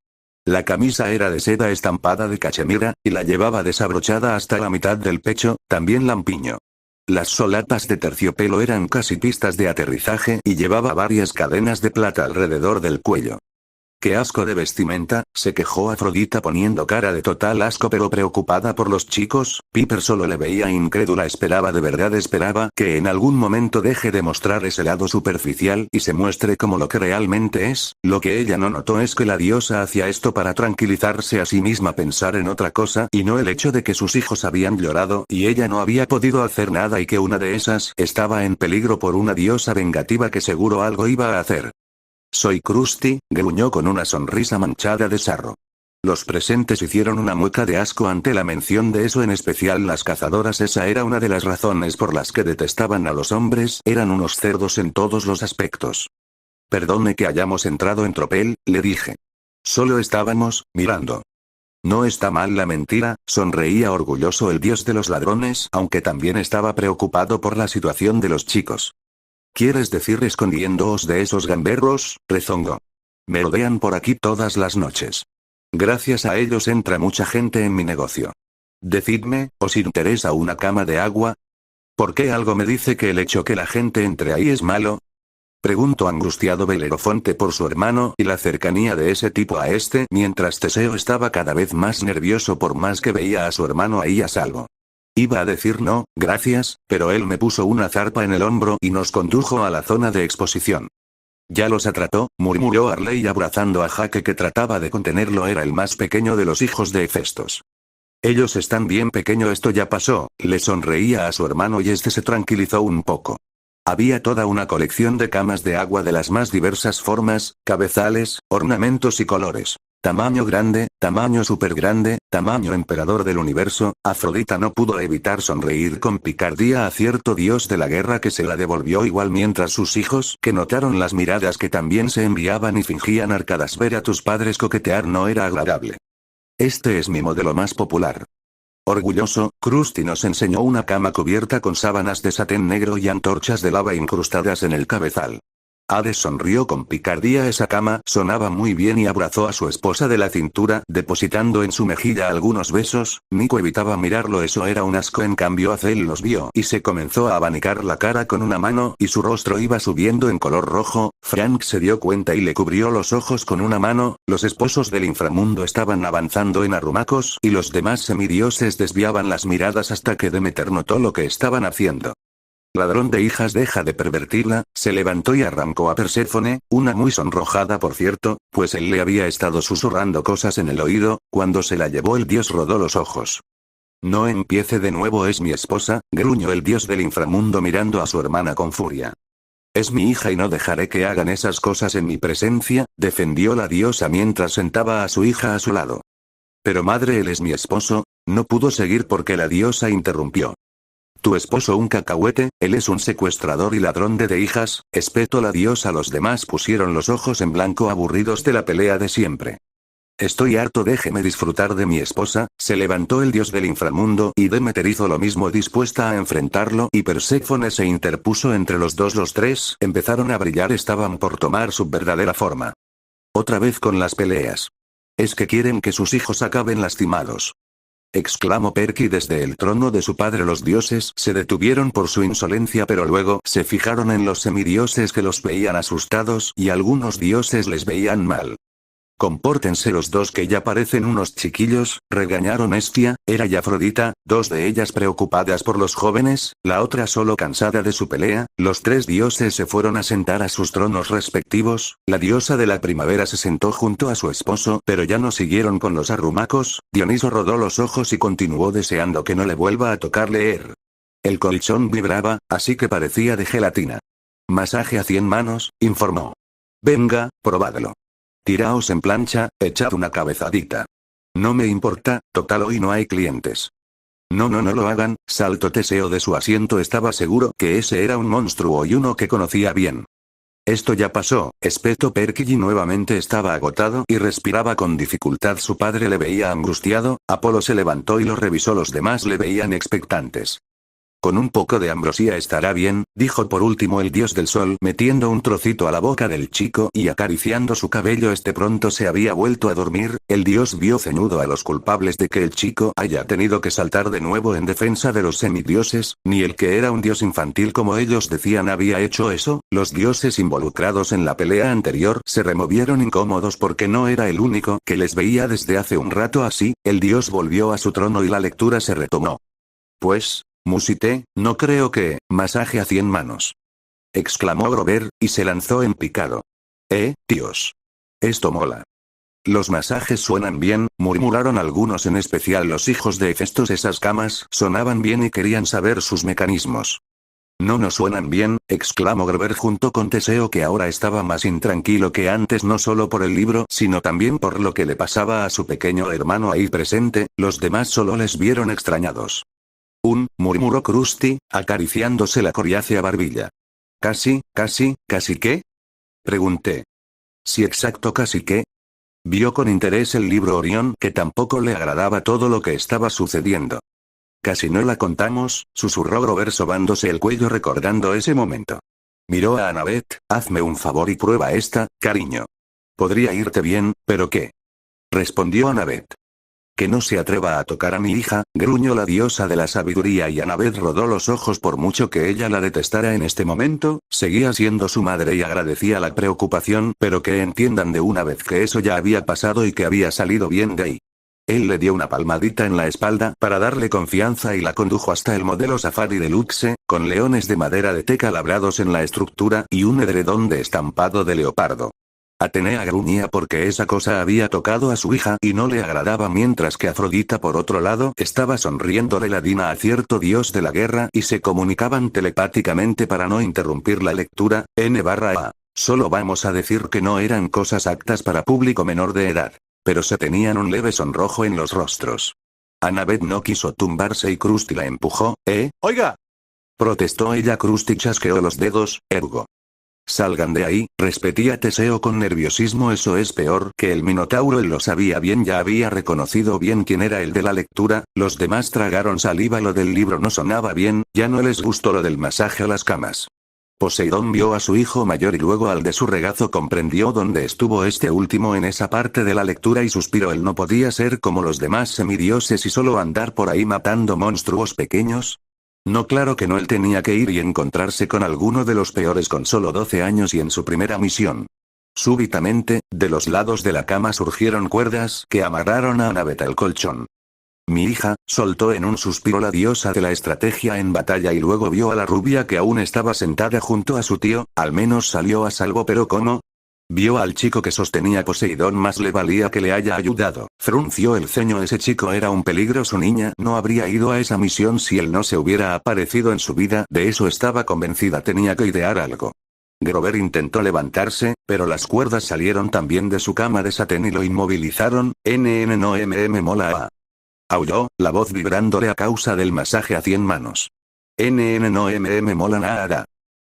La camisa era de seda estampada de cachemira, y la llevaba desabrochada hasta la mitad del pecho, también lampiño. Las solapas de terciopelo eran casi pistas de aterrizaje y llevaba varias cadenas de plata alrededor del cuello. ¡Qué asco de vestimenta!, se quejó Afrodita poniendo cara de total asco pero preocupada por los chicos. Piper solo le veía incrédula, esperaba, de verdad esperaba que en algún momento deje de mostrar ese lado superficial y se muestre como lo que realmente es. Lo que ella no notó es que la diosa hacía esto para tranquilizarse a sí misma, pensar en otra cosa, y no el hecho de que sus hijos habían llorado y ella no había podido hacer nada, y que una de esas estaba en peligro por una diosa vengativa que seguro algo iba a hacer. Soy Krusty, gruñó con una sonrisa manchada de sarro. Los presentes hicieron una mueca de asco ante la mención de eso, en especial las cazadoras. Esa era una de las razones por las que detestaban a los hombres, eran unos cerdos en todos los aspectos. Perdone que hayamos entrado en tropel, le dije. Solo estábamos mirando. No está mal la mentira, sonreía orgulloso el dios de los ladrones, aunque también estaba preocupado por la situación de los chicos. ¿Quieres decir escondiéndoos de esos gamberros?, rezongó. Me rodean por aquí todas las noches. Gracias a ellos entra mucha gente en mi negocio. Decidme, ¿os interesa una cama de agua? ¿Por qué algo me dice que el hecho que la gente entre ahí es malo? Preguntó angustiado Belerofonte por su hermano y la cercanía de ese tipo a este, mientras Teseo estaba cada vez más nervioso por más que veía a su hermano ahí a salvo. Iba a decir no, gracias, pero él me puso una zarpa en el hombro y nos condujo a la zona de exposición. Ya los atrapó, murmuró Arley abrazando a Jaque, que trataba de contenerlo. Era el más pequeño de los hijos de Hefestos. Ellos están bien, pequeño, esto ya pasó, le sonreía a su hermano y este se tranquilizó un poco. Había toda una colección de camas de agua de las más diversas formas, cabezales, ornamentos y colores. Tamaño grande, tamaño super grande, tamaño emperador del universo. Afrodita no pudo evitar sonreír con picardía a cierto dios de la guerra que se la devolvió igual, mientras sus hijos, que notaron las miradas que también se enviaban y fingían arcadas. Ver a tus padres coquetear no era agradable. Este es mi modelo más popular. Orgulloso, Krusty nos enseñó una cama cubierta con sábanas de satén negro y antorchas de lava incrustadas en el cabezal. Hades sonrió con picardía. Esa cama sonaba muy bien y abrazó a su esposa de la cintura, depositando en su mejilla algunos besos. Nico evitaba mirarlo, eso era un asco, en cambio Azel los vio y se comenzó a abanicar la cara con una mano y su rostro iba subiendo en color rojo. Frank se dio cuenta y le cubrió los ojos con una mano. Los esposos del inframundo estaban avanzando en arrumacos y los demás semidioses desviaban las miradas hasta que Demeter notó lo que estaban haciendo. Ladrón de hijas, deja de pervertirla. Se levantó y arrancó a Perséfone, una muy sonrojada por cierto, pues él le había estado susurrando cosas en el oído. Cuando se la llevó el dios rodó los ojos. No empiece de nuevo, es mi esposa, gruñó el dios del inframundo mirando a su hermana con furia. Es mi hija y no dejaré que hagan esas cosas en mi presencia, defendió la diosa mientras sentaba a su hija a su lado. Pero madre, él es mi esposo. No pudo seguir porque la diosa interrumpió. Tu esposo un cacahuete, él es un secuestrador y ladrón de hijas, espetó la diosa. Los demás pusieron los ojos en blanco, aburridos de la pelea de siempre. Estoy harto, déjeme disfrutar de mi esposa. Se levantó el dios del inframundo y Demeter hizo lo mismo, dispuesta a enfrentarlo, y Perséfone se interpuso entre los dos. Los tres empezaron a brillar, estaban por tomar su verdadera forma. Otra vez con las peleas. Es que quieren que sus hijos acaben lastimados, exclamó Perky desde el trono de su padre. Los dioses se detuvieron por su insolencia, pero luego se fijaron en los semidioses que los veían asustados y algunos dioses les veían mal. Compórtense los dos que ya parecen unos chiquillos, regañaron Hestia, Hera y Afrodita, dos de ellas preocupadas por los jóvenes, la otra solo cansada de su pelea. Los tres dioses se fueron a sentar a sus tronos respectivos. La diosa de la primavera se sentó junto a su esposo, pero ya no siguieron con los arrumacos. Dioniso rodó los ojos y continuó deseando que no le vuelva a tocar leer. El colchón vibraba, así que parecía de gelatina. Masaje a 100 manos, informó. Venga, probadlo. Tiraos en plancha, echad una cabezadita. No me importa, total hoy no hay clientes. No lo hagan, saltó Teseo de su asiento. Estaba seguro que ese era un monstruo y uno que conocía bien. Esto ya pasó, espetó Perky nuevamente estaba agotado y respiraba con dificultad. Su padre le veía angustiado. Apolo se levantó y lo revisó, los demás le veían expectantes. Con un poco de ambrosía estará bien, dijo por último el dios del sol, metiendo un trocito a la boca del chico y acariciando su cabello. Este pronto se había vuelto a dormir. El dios vio ceñudo a los culpables de que el chico haya tenido que saltar de nuevo en defensa de los semidioses. Ni el que era un dios infantil como ellos decían había hecho eso. Los dioses involucrados en la pelea anterior se removieron incómodos porque no era el único que les veía desde hace un rato así. El dios volvió a su trono y la lectura se retomó. Pues, musité, no creo que, masaje a 100 manos. Exclamó Grover, y se lanzó en picado. Tíos. Esto mola. Los masajes suenan bien, murmuraron algunos, en especial los hijos de Hefestos. Esas camas sonaban bien y querían saber sus mecanismos. No suenan bien, exclamó Grover junto con Teseo, que ahora estaba más intranquilo que antes, no solo por el libro, sino también por lo que le pasaba a su pequeño hermano ahí presente. Los demás solo les vieron extrañados. Murmuró Krusty, acariciándose la coriácea barbilla. ¿Casi qué? Pregunté. Sí, exacto, casi qué. Vio con interés el libro Orión, que tampoco le agradaba todo lo que estaba sucediendo. Casi no la contamos, susurró Grover sobándose el cuello recordando ese momento. Miró a Annabeth, hazme un favor y prueba esta, cariño. Podría irte bien, ¿pero qué? Respondió Annabeth. Que no se atreva a tocar a mi hija, gruñó la diosa de la sabiduría, y Annabeth rodó los ojos. Por mucho que ella la detestara en este momento, seguía siendo su madre y agradecía la preocupación, pero que entiendan de una vez que eso ya había pasado y que había salido bien de ahí. Él le dio una palmadita en la espalda para darle confianza y la condujo hasta el modelo Safari Deluxe, con leones de madera de teca labrados en la estructura y un edredón de estampado de leopardo. Atenea gruñía porque esa cosa había tocado a su hija y no le agradaba, mientras que Afrodita por otro lado estaba sonriéndole ladina a cierto dios de la guerra y se comunicaban telepáticamente para no interrumpir la lectura. N/A. Solo vamos a decir que no eran cosas aptas para público menor de edad. pero se tenían un leve sonrojo en los rostros. Annabeth no quiso tumbarse y Krusty la empujó. Oiga. Protestó ella. Krusty chasqueó los dedos. Ergo. Salgan de ahí, repetía Teseo con nerviosismo. Eso es peor que el Minotauro. Él lo sabía bien, ya había reconocido bien quién era el de la lectura. Los demás tragaron saliva. Lo del libro no sonaba bien, ya no les gustó lo del masaje a las camas. Poseidón vio a su hijo mayor y luego al de su regazo. Comprendió dónde estuvo este último en esa parte de la lectura y suspiró. Él no podía ser como los demás semidioses y solo andar por ahí matando monstruos pequeños. No, claro que no, él tenía que ir y encontrarse con alguno de los peores con solo 12 años y en su primera misión. Súbitamente, de los lados de la cama surgieron cuerdas que amarraron a Annabeth al colchón. Mi hija, soltó en un suspiro la diosa de la estrategia en batalla y luego vio a la rubia que aún estaba sentada junto a su tío. Al menos salió a salvo, pero ¿cómo? Vio al chico que sostenía Poseidón, más le valía que le haya ayudado. Frunció el ceño. Ese chico era un peligro. Su niña no habría ido a esa misión si él no se hubiera aparecido en su vida, de eso estaba convencida. Tenía que idear algo. Grover intentó levantarse, pero las cuerdas salieron también de su cama de satén y lo inmovilizaron. No mola a. Aulló, la voz vibrándole a causa del masaje a 100 manos. No mola nada.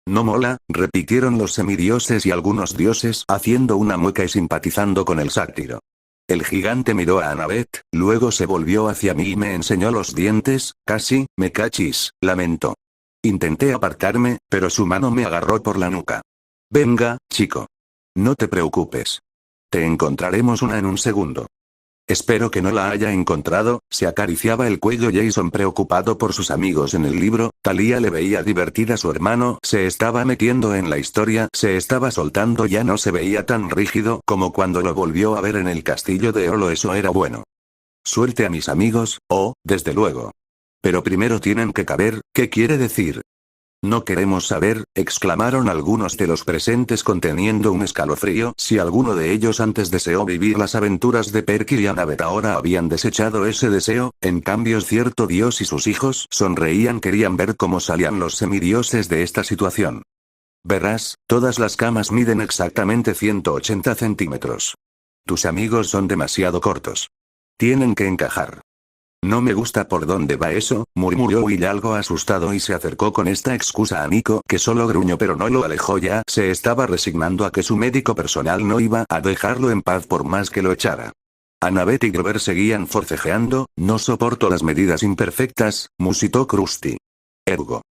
No mola, repitieron los semidioses y algunos dioses haciendo una mueca y simpatizando con el sátiro. El gigante miró a Annabeth, luego se volvió hacia mí y me enseñó los dientes. Casi, me cachis, lamentó. Intenté apartarme, pero su mano me agarró por la nuca. Venga, chico. No te preocupes. Te encontraremos una en un segundo. Espero que no la haya encontrado. Se acariciaba el cuello Jason preocupado por sus amigos en el libro. Talia le veía divertida. Su hermano se estaba metiendo en la historia, se estaba soltando, ya no se veía tan rígido como cuando lo volvió a ver en el castillo de Olo. Eso era bueno. Suelte a mis amigos, desde luego. Pero primero tienen que caber. ¿Qué quiere decir? No queremos saber, exclamaron algunos de los presentes conteniendo un escalofrío. Si alguno de ellos antes deseó vivir las aventuras de Perky y Annabeth, ahora habían desechado ese deseo. En cambio cierto dios y sus hijos sonreían, querían ver cómo salían los semidioses de esta situación. Verás, todas las camas miden exactamente 180 centímetros. Tus amigos son demasiado cortos. Tienen que encajar. No me gusta por dónde va eso, murmuró Will algo asustado y se acercó con esta excusa a Nico, que solo gruñó pero no lo alejó. Ya se estaba resignando a que su médico personal no iba a dejarlo en paz por más que lo echara. Annabeth y Grover seguían forcejeando. No soporto las medidas imperfectas, musitó Krusty. Ergo.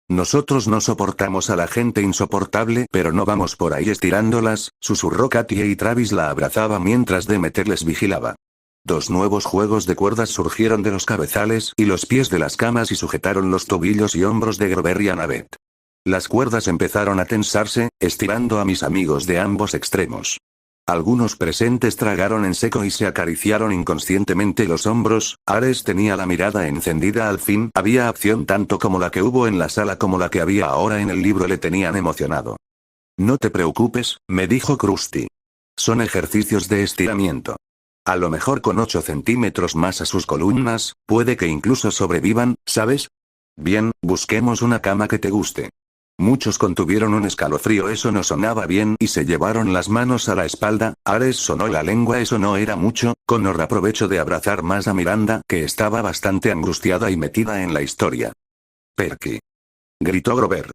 Nosotros no soportamos a la gente insoportable, pero no vamos por ahí estirándolas, susurró Katia y Travis la abrazaba mientras Demeter les vigilaba. Dos nuevos juegos de cuerdas surgieron de los cabezales y los pies de las camas y sujetaron los tobillos y hombros de Grover y Annabeth. Las cuerdas empezaron a tensarse, estirando a mis amigos de ambos extremos. Algunos presentes tragaron en seco y se acariciaron inconscientemente los hombros. Ares tenía la mirada encendida. Al fin, había acción, tanto como la que hubo en la sala como la que había ahora en el libro le tenían emocionado. No te preocupes, me dijo Krusty. Son ejercicios de estiramiento. A lo mejor con 8 centímetros más a sus columnas, puede que incluso sobrevivan, ¿sabes? Bien, busquemos una cama que te guste. Muchos contuvieron un escalofrío. Eso no sonaba bien y se llevaron las manos a la espalda. Ares sonó la lengua. Eso no era mucho. Connor aprovechó de abrazar más a Miranda, que estaba bastante angustiada y metida en la historia. Perky. Gritó Grover.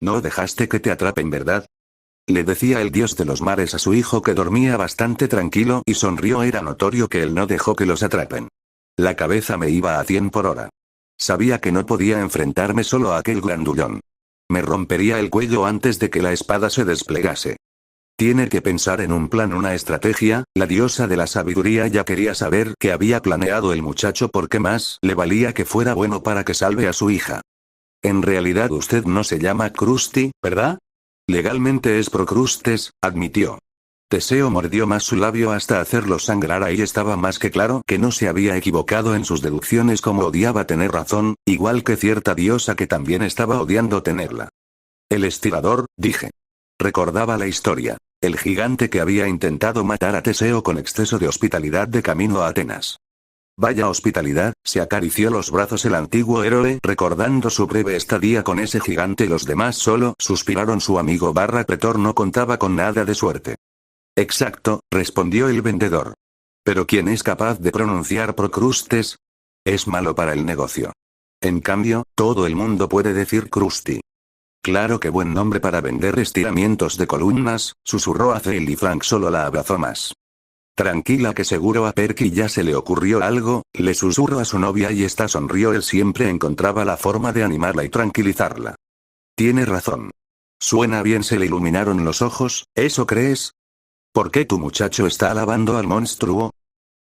No dejaste que te atrapen, ¿verdad? Le decía el dios de los mares a su hijo, que dormía bastante tranquilo, y sonrió. Era notorio que él no dejó que los atrapen. La cabeza me iba a 100 por hora. Sabía que no podía enfrentarme solo a aquel grandullón. Me rompería el cuello antes de que la espada se desplegase. Tiene que pensar en un plan, una estrategia. La diosa de la sabiduría ya quería saber qué había planeado el muchacho, porque más le valía que fuera bueno para que salve a su hija. En realidad usted no se llama Krusty, ¿verdad? Legalmente es Procrustes, admitió. Teseo mordió más su labio hasta hacerlo sangrar. Ahí estaba más que claro que no se había equivocado en sus deducciones. Como odiaba tener razón, igual que cierta diosa que también estaba odiando tenerla. El estirador, dije. Recordaba la historia. El gigante que había intentado matar a Teseo con exceso de hospitalidad de camino a Atenas. Vaya hospitalidad, se acarició los brazos el antiguo héroe recordando su breve estadía con ese gigante. Los demás solo suspiraron. Su amigo Pretor no contaba con nada de suerte. Exacto, respondió el vendedor. Pero ¿quién es capaz de pronunciar Procrustes? Es malo para el negocio. En cambio, todo el mundo puede decir Krusty. Claro que buen nombre para vender estiramientos de columnas, susurró a Zale y Frank solo la abrazó más. Tranquila que seguro a Perky ya se le ocurrió algo, le susurró a su novia y esta sonrió. Él siempre encontraba la forma de animarla y tranquilizarla. Tiene razón. Suena bien, se le iluminaron los ojos, ¿eso crees? ¿Por qué tu muchacho está alabando al monstruo?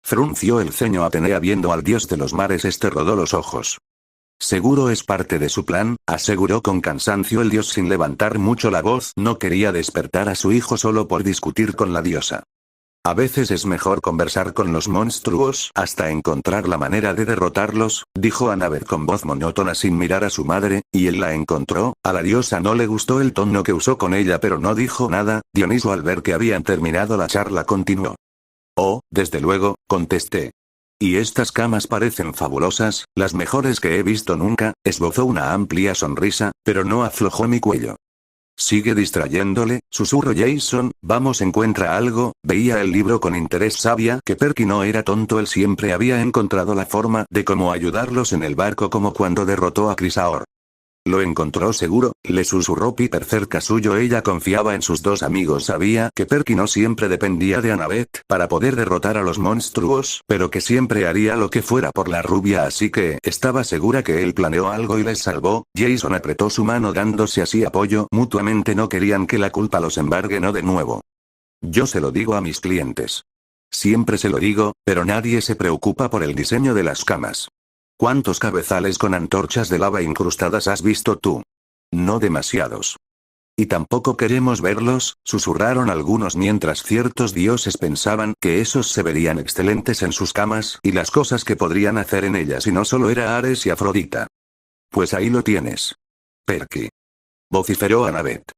Frunció el ceño Atenea viendo al dios de los mares. Este rodó los ojos. Seguro es parte de su plan, aseguró con cansancio el dios sin levantar mucho la voz. No quería despertar a su hijo solo por discutir con la diosa. A veces es mejor conversar con los monstruos hasta encontrar la manera de derrotarlos, dijo Annabeth con voz monótona sin mirar a su madre, y él la encontró. A la diosa no le gustó el tono que usó con ella pero no dijo nada. Dioniso al ver que habían terminado la charla continuó. Oh, desde luego, contesté. Y estas camas parecen fabulosas, las mejores que he visto nunca. Esbozó una amplia sonrisa, pero no aflojó mi cuello. Sigue distrayéndole, susurró Jason, vamos, encuentra algo. Veía el libro con interés. Sabía que Perky no era tonto, él siempre había encontrado la forma de cómo ayudarlos en el barco, como cuando derrotó a Chrysaor. Lo encontró seguro, le susurró Piper cerca suyo. Ella confiaba en sus dos amigos. Sabía que Perky no siempre dependía de Annabeth para poder derrotar a los monstruos, pero que siempre haría lo que fuera por la rubia, así que estaba segura que él planeó algo y les salvó. Jason apretó su mano dándose así apoyo mutuamente. No querían que la culpa los embargue no de nuevo. Yo se lo digo a mis clientes. Siempre se lo digo, pero nadie se preocupa por el diseño de las camas. ¿Cuántos cabezales con antorchas de lava incrustadas has visto tú? No demasiados. Y tampoco queremos verlos, susurraron algunos mientras ciertos dioses pensaban que esos se verían excelentes en sus camas y las cosas que podrían hacer en ellas, y no solo era Ares y Afrodita. Pues ahí lo tienes. Perky. Vociferó Annabeth.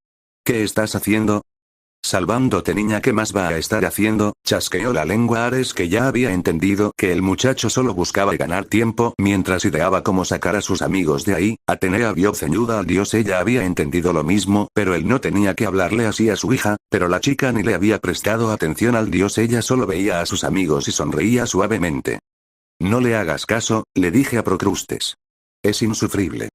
¿Qué estás haciendo? Salvándote, niña. ¿Qué más va a estar haciendo? Chasqueó la lengua Ares, que ya había entendido que el muchacho solo buscaba ganar tiempo mientras ideaba cómo sacar a sus amigos de ahí. Atenea vio ceñuda al dios. Ella había entendido lo mismo, pero él no tenía que hablarle así a su hija, pero la chica ni le había prestado atención al dios. Ella solo veía a sus amigos y sonreía suavemente. No le hagas caso, le dije a Procrustes. Es insufrible.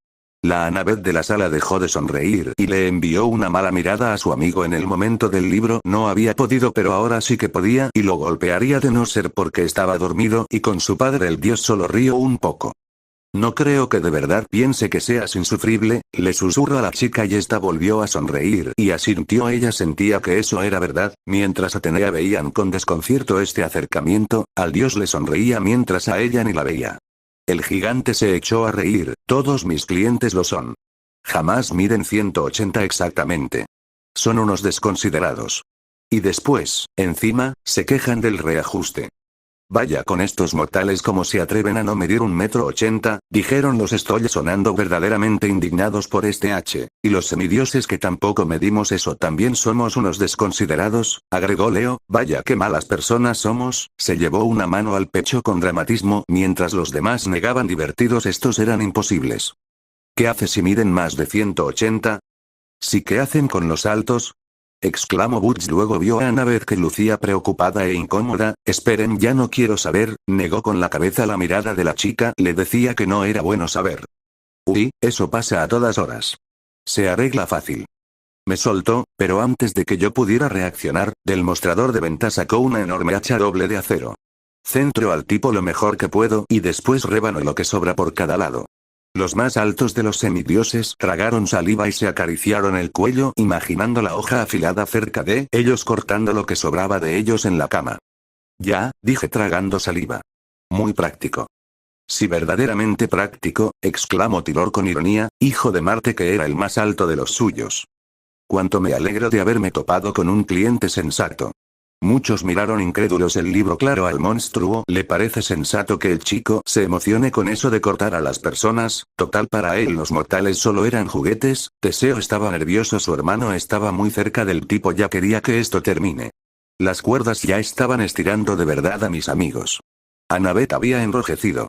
La Annabeth de la sala dejó de sonreír y le envió una mala mirada a su amigo. En el momento del libro no había podido, pero ahora sí que podía, y lo golpearía de no ser porque estaba dormido, y con su padre el dios solo rió un poco. No creo que de verdad piense que seas insufrible, le susurró a la chica y esta volvió a sonreír y asintió. Ella sentía que eso era verdad. Mientras Atenea veían con desconcierto este acercamiento, al dios le sonreía mientras a ella ni la veía. El gigante se echó a reír. Todos mis clientes lo son. Jamás miden 180 exactamente. Son unos desconsiderados. Y después, encima, se quejan del reajuste. Vaya con estos mortales, cómo se atreven a no medir 1,80 m, dijeron los estoy sonando verdaderamente indignados por este H. Y los semidioses que tampoco medimos eso también somos unos desconsiderados, agregó Leo. Vaya qué malas personas somos. Se llevó una mano al pecho con dramatismo mientras los demás negaban divertidos. Estos eran imposibles. ¿Qué hace si miden más de 180? ¿Sí qué hacen con los altos? Exclamó Butch. Luego vio a Annabeth que lucía preocupada e incómoda. Esperen, ya no quiero saber, negó con la cabeza. La mirada de la chica le decía que no era bueno saber. Uy, eso pasa a todas horas. Se arregla fácil. Me soltó, pero antes de que yo pudiera reaccionar, del mostrador de venta sacó una enorme hacha doble de acero. Centro al tipo lo mejor que puedo y después rebano lo que sobra por cada lado. Los más altos de los semidioses tragaron saliva y se acariciaron el cuello imaginando la hoja afilada cerca de ellos cortando lo que sobraba de ellos en la cama. Ya, dije tragando saliva. Muy práctico. Sí, verdaderamente práctico, exclamó Tilor con ironía, hijo de Marte, que era el más alto de los suyos. Cuánto me alegro de haberme topado con un cliente sensato. Muchos miraron incrédulos el libro. Claro, al monstruo le parece sensato que el chico se emocione con eso de cortar a las personas. Total, para él los mortales solo eran juguetes. Teseo estaba nervioso, su hermano estaba muy cerca del tipo, ya quería que esto termine. Las cuerdas ya estaban estirando de verdad a mis amigos. Annabeth había enrojecido.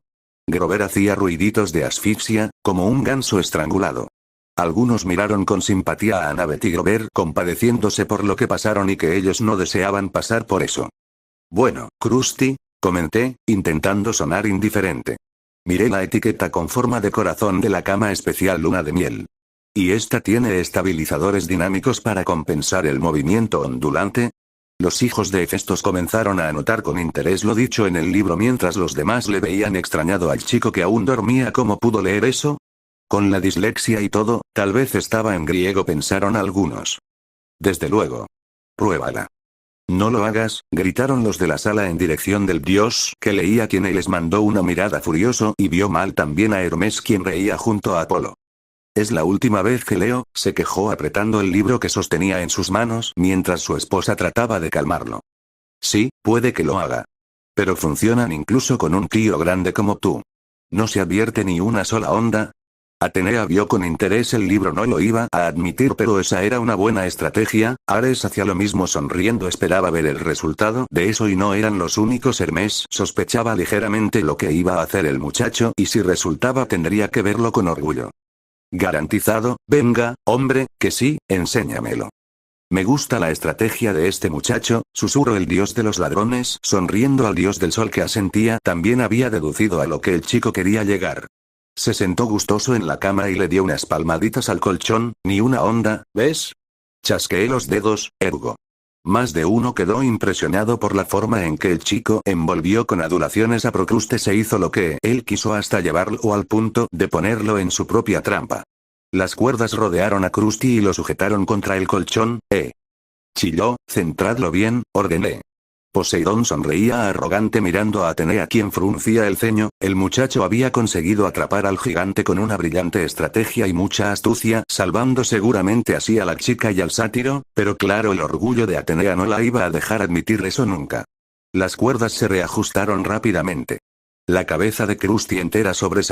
Grover hacía ruiditos de asfixia, como un ganso estrangulado. Algunos miraron con simpatía a Annabeth y Grover, compadeciéndose por lo que pasaron y que ellos no deseaban pasar por eso. Bueno, Krusty, comenté, intentando sonar indiferente. Miré la etiqueta con forma de corazón de la cama especial luna de miel. ¿Y esta tiene estabilizadores dinámicos para compensar el movimiento ondulante? Los hijos de Hefestos comenzaron a anotar con interés lo dicho en el libro mientras los demás le veían extrañado al chico que aún dormía. ¿Cómo pudo leer eso? Con la dislexia y todo, tal vez estaba en griego, pensaron algunos. Desde luego. Pruébala. No lo hagas, gritaron los de la sala en dirección del dios que leía, quien les mandó una mirada furioso y vio mal también a Hermes, quien reía junto a Apolo. Es la última vez que leo, se quejó apretando el libro que sostenía en sus manos mientras su esposa trataba de calmarlo. Sí, puede que lo haga. Pero funcionan incluso con un tío grande como tú. ¿No se advierte ni una sola onda? Atenea vio con interés el libro, no lo iba a admitir, pero esa era una buena estrategia. Ares hacía lo mismo sonriendo, esperaba ver el resultado de eso y no eran los únicos. Hermes sospechaba ligeramente lo que iba a hacer el muchacho y si resultaba tendría que verlo con orgullo. Garantizado, venga, hombre, que sí, enséñamelo. Me gusta la estrategia de este muchacho, susurró el dios de los ladrones, sonriendo al dios del sol, que asentía. También había deducido a lo que el chico quería llegar. Se sentó gustoso en la cama y le dio unas palmaditas al colchón. Ni una onda, ¿ves? Chasqueé los dedos, ergo. Más de uno quedó impresionado por la forma en que el chico envolvió con adulaciones a Procrustes e hizo lo que él quiso hasta llevarlo al punto de ponerlo en su propia trampa. Las cuerdas rodearon a Krusty y lo sujetaron contra el colchón. Chilló, centradlo bien, ordené. Poseidón sonreía arrogante mirando a Atenea, quien fruncía el ceño. El muchacho había conseguido atrapar al gigante con una brillante estrategia y mucha astucia, salvando seguramente así a la chica y al sátiro, pero claro, el orgullo de Atenea no la iba a dejar admitir eso nunca. Las cuerdas se reajustaron rápidamente. La cabeza de Krusty entera sobresalía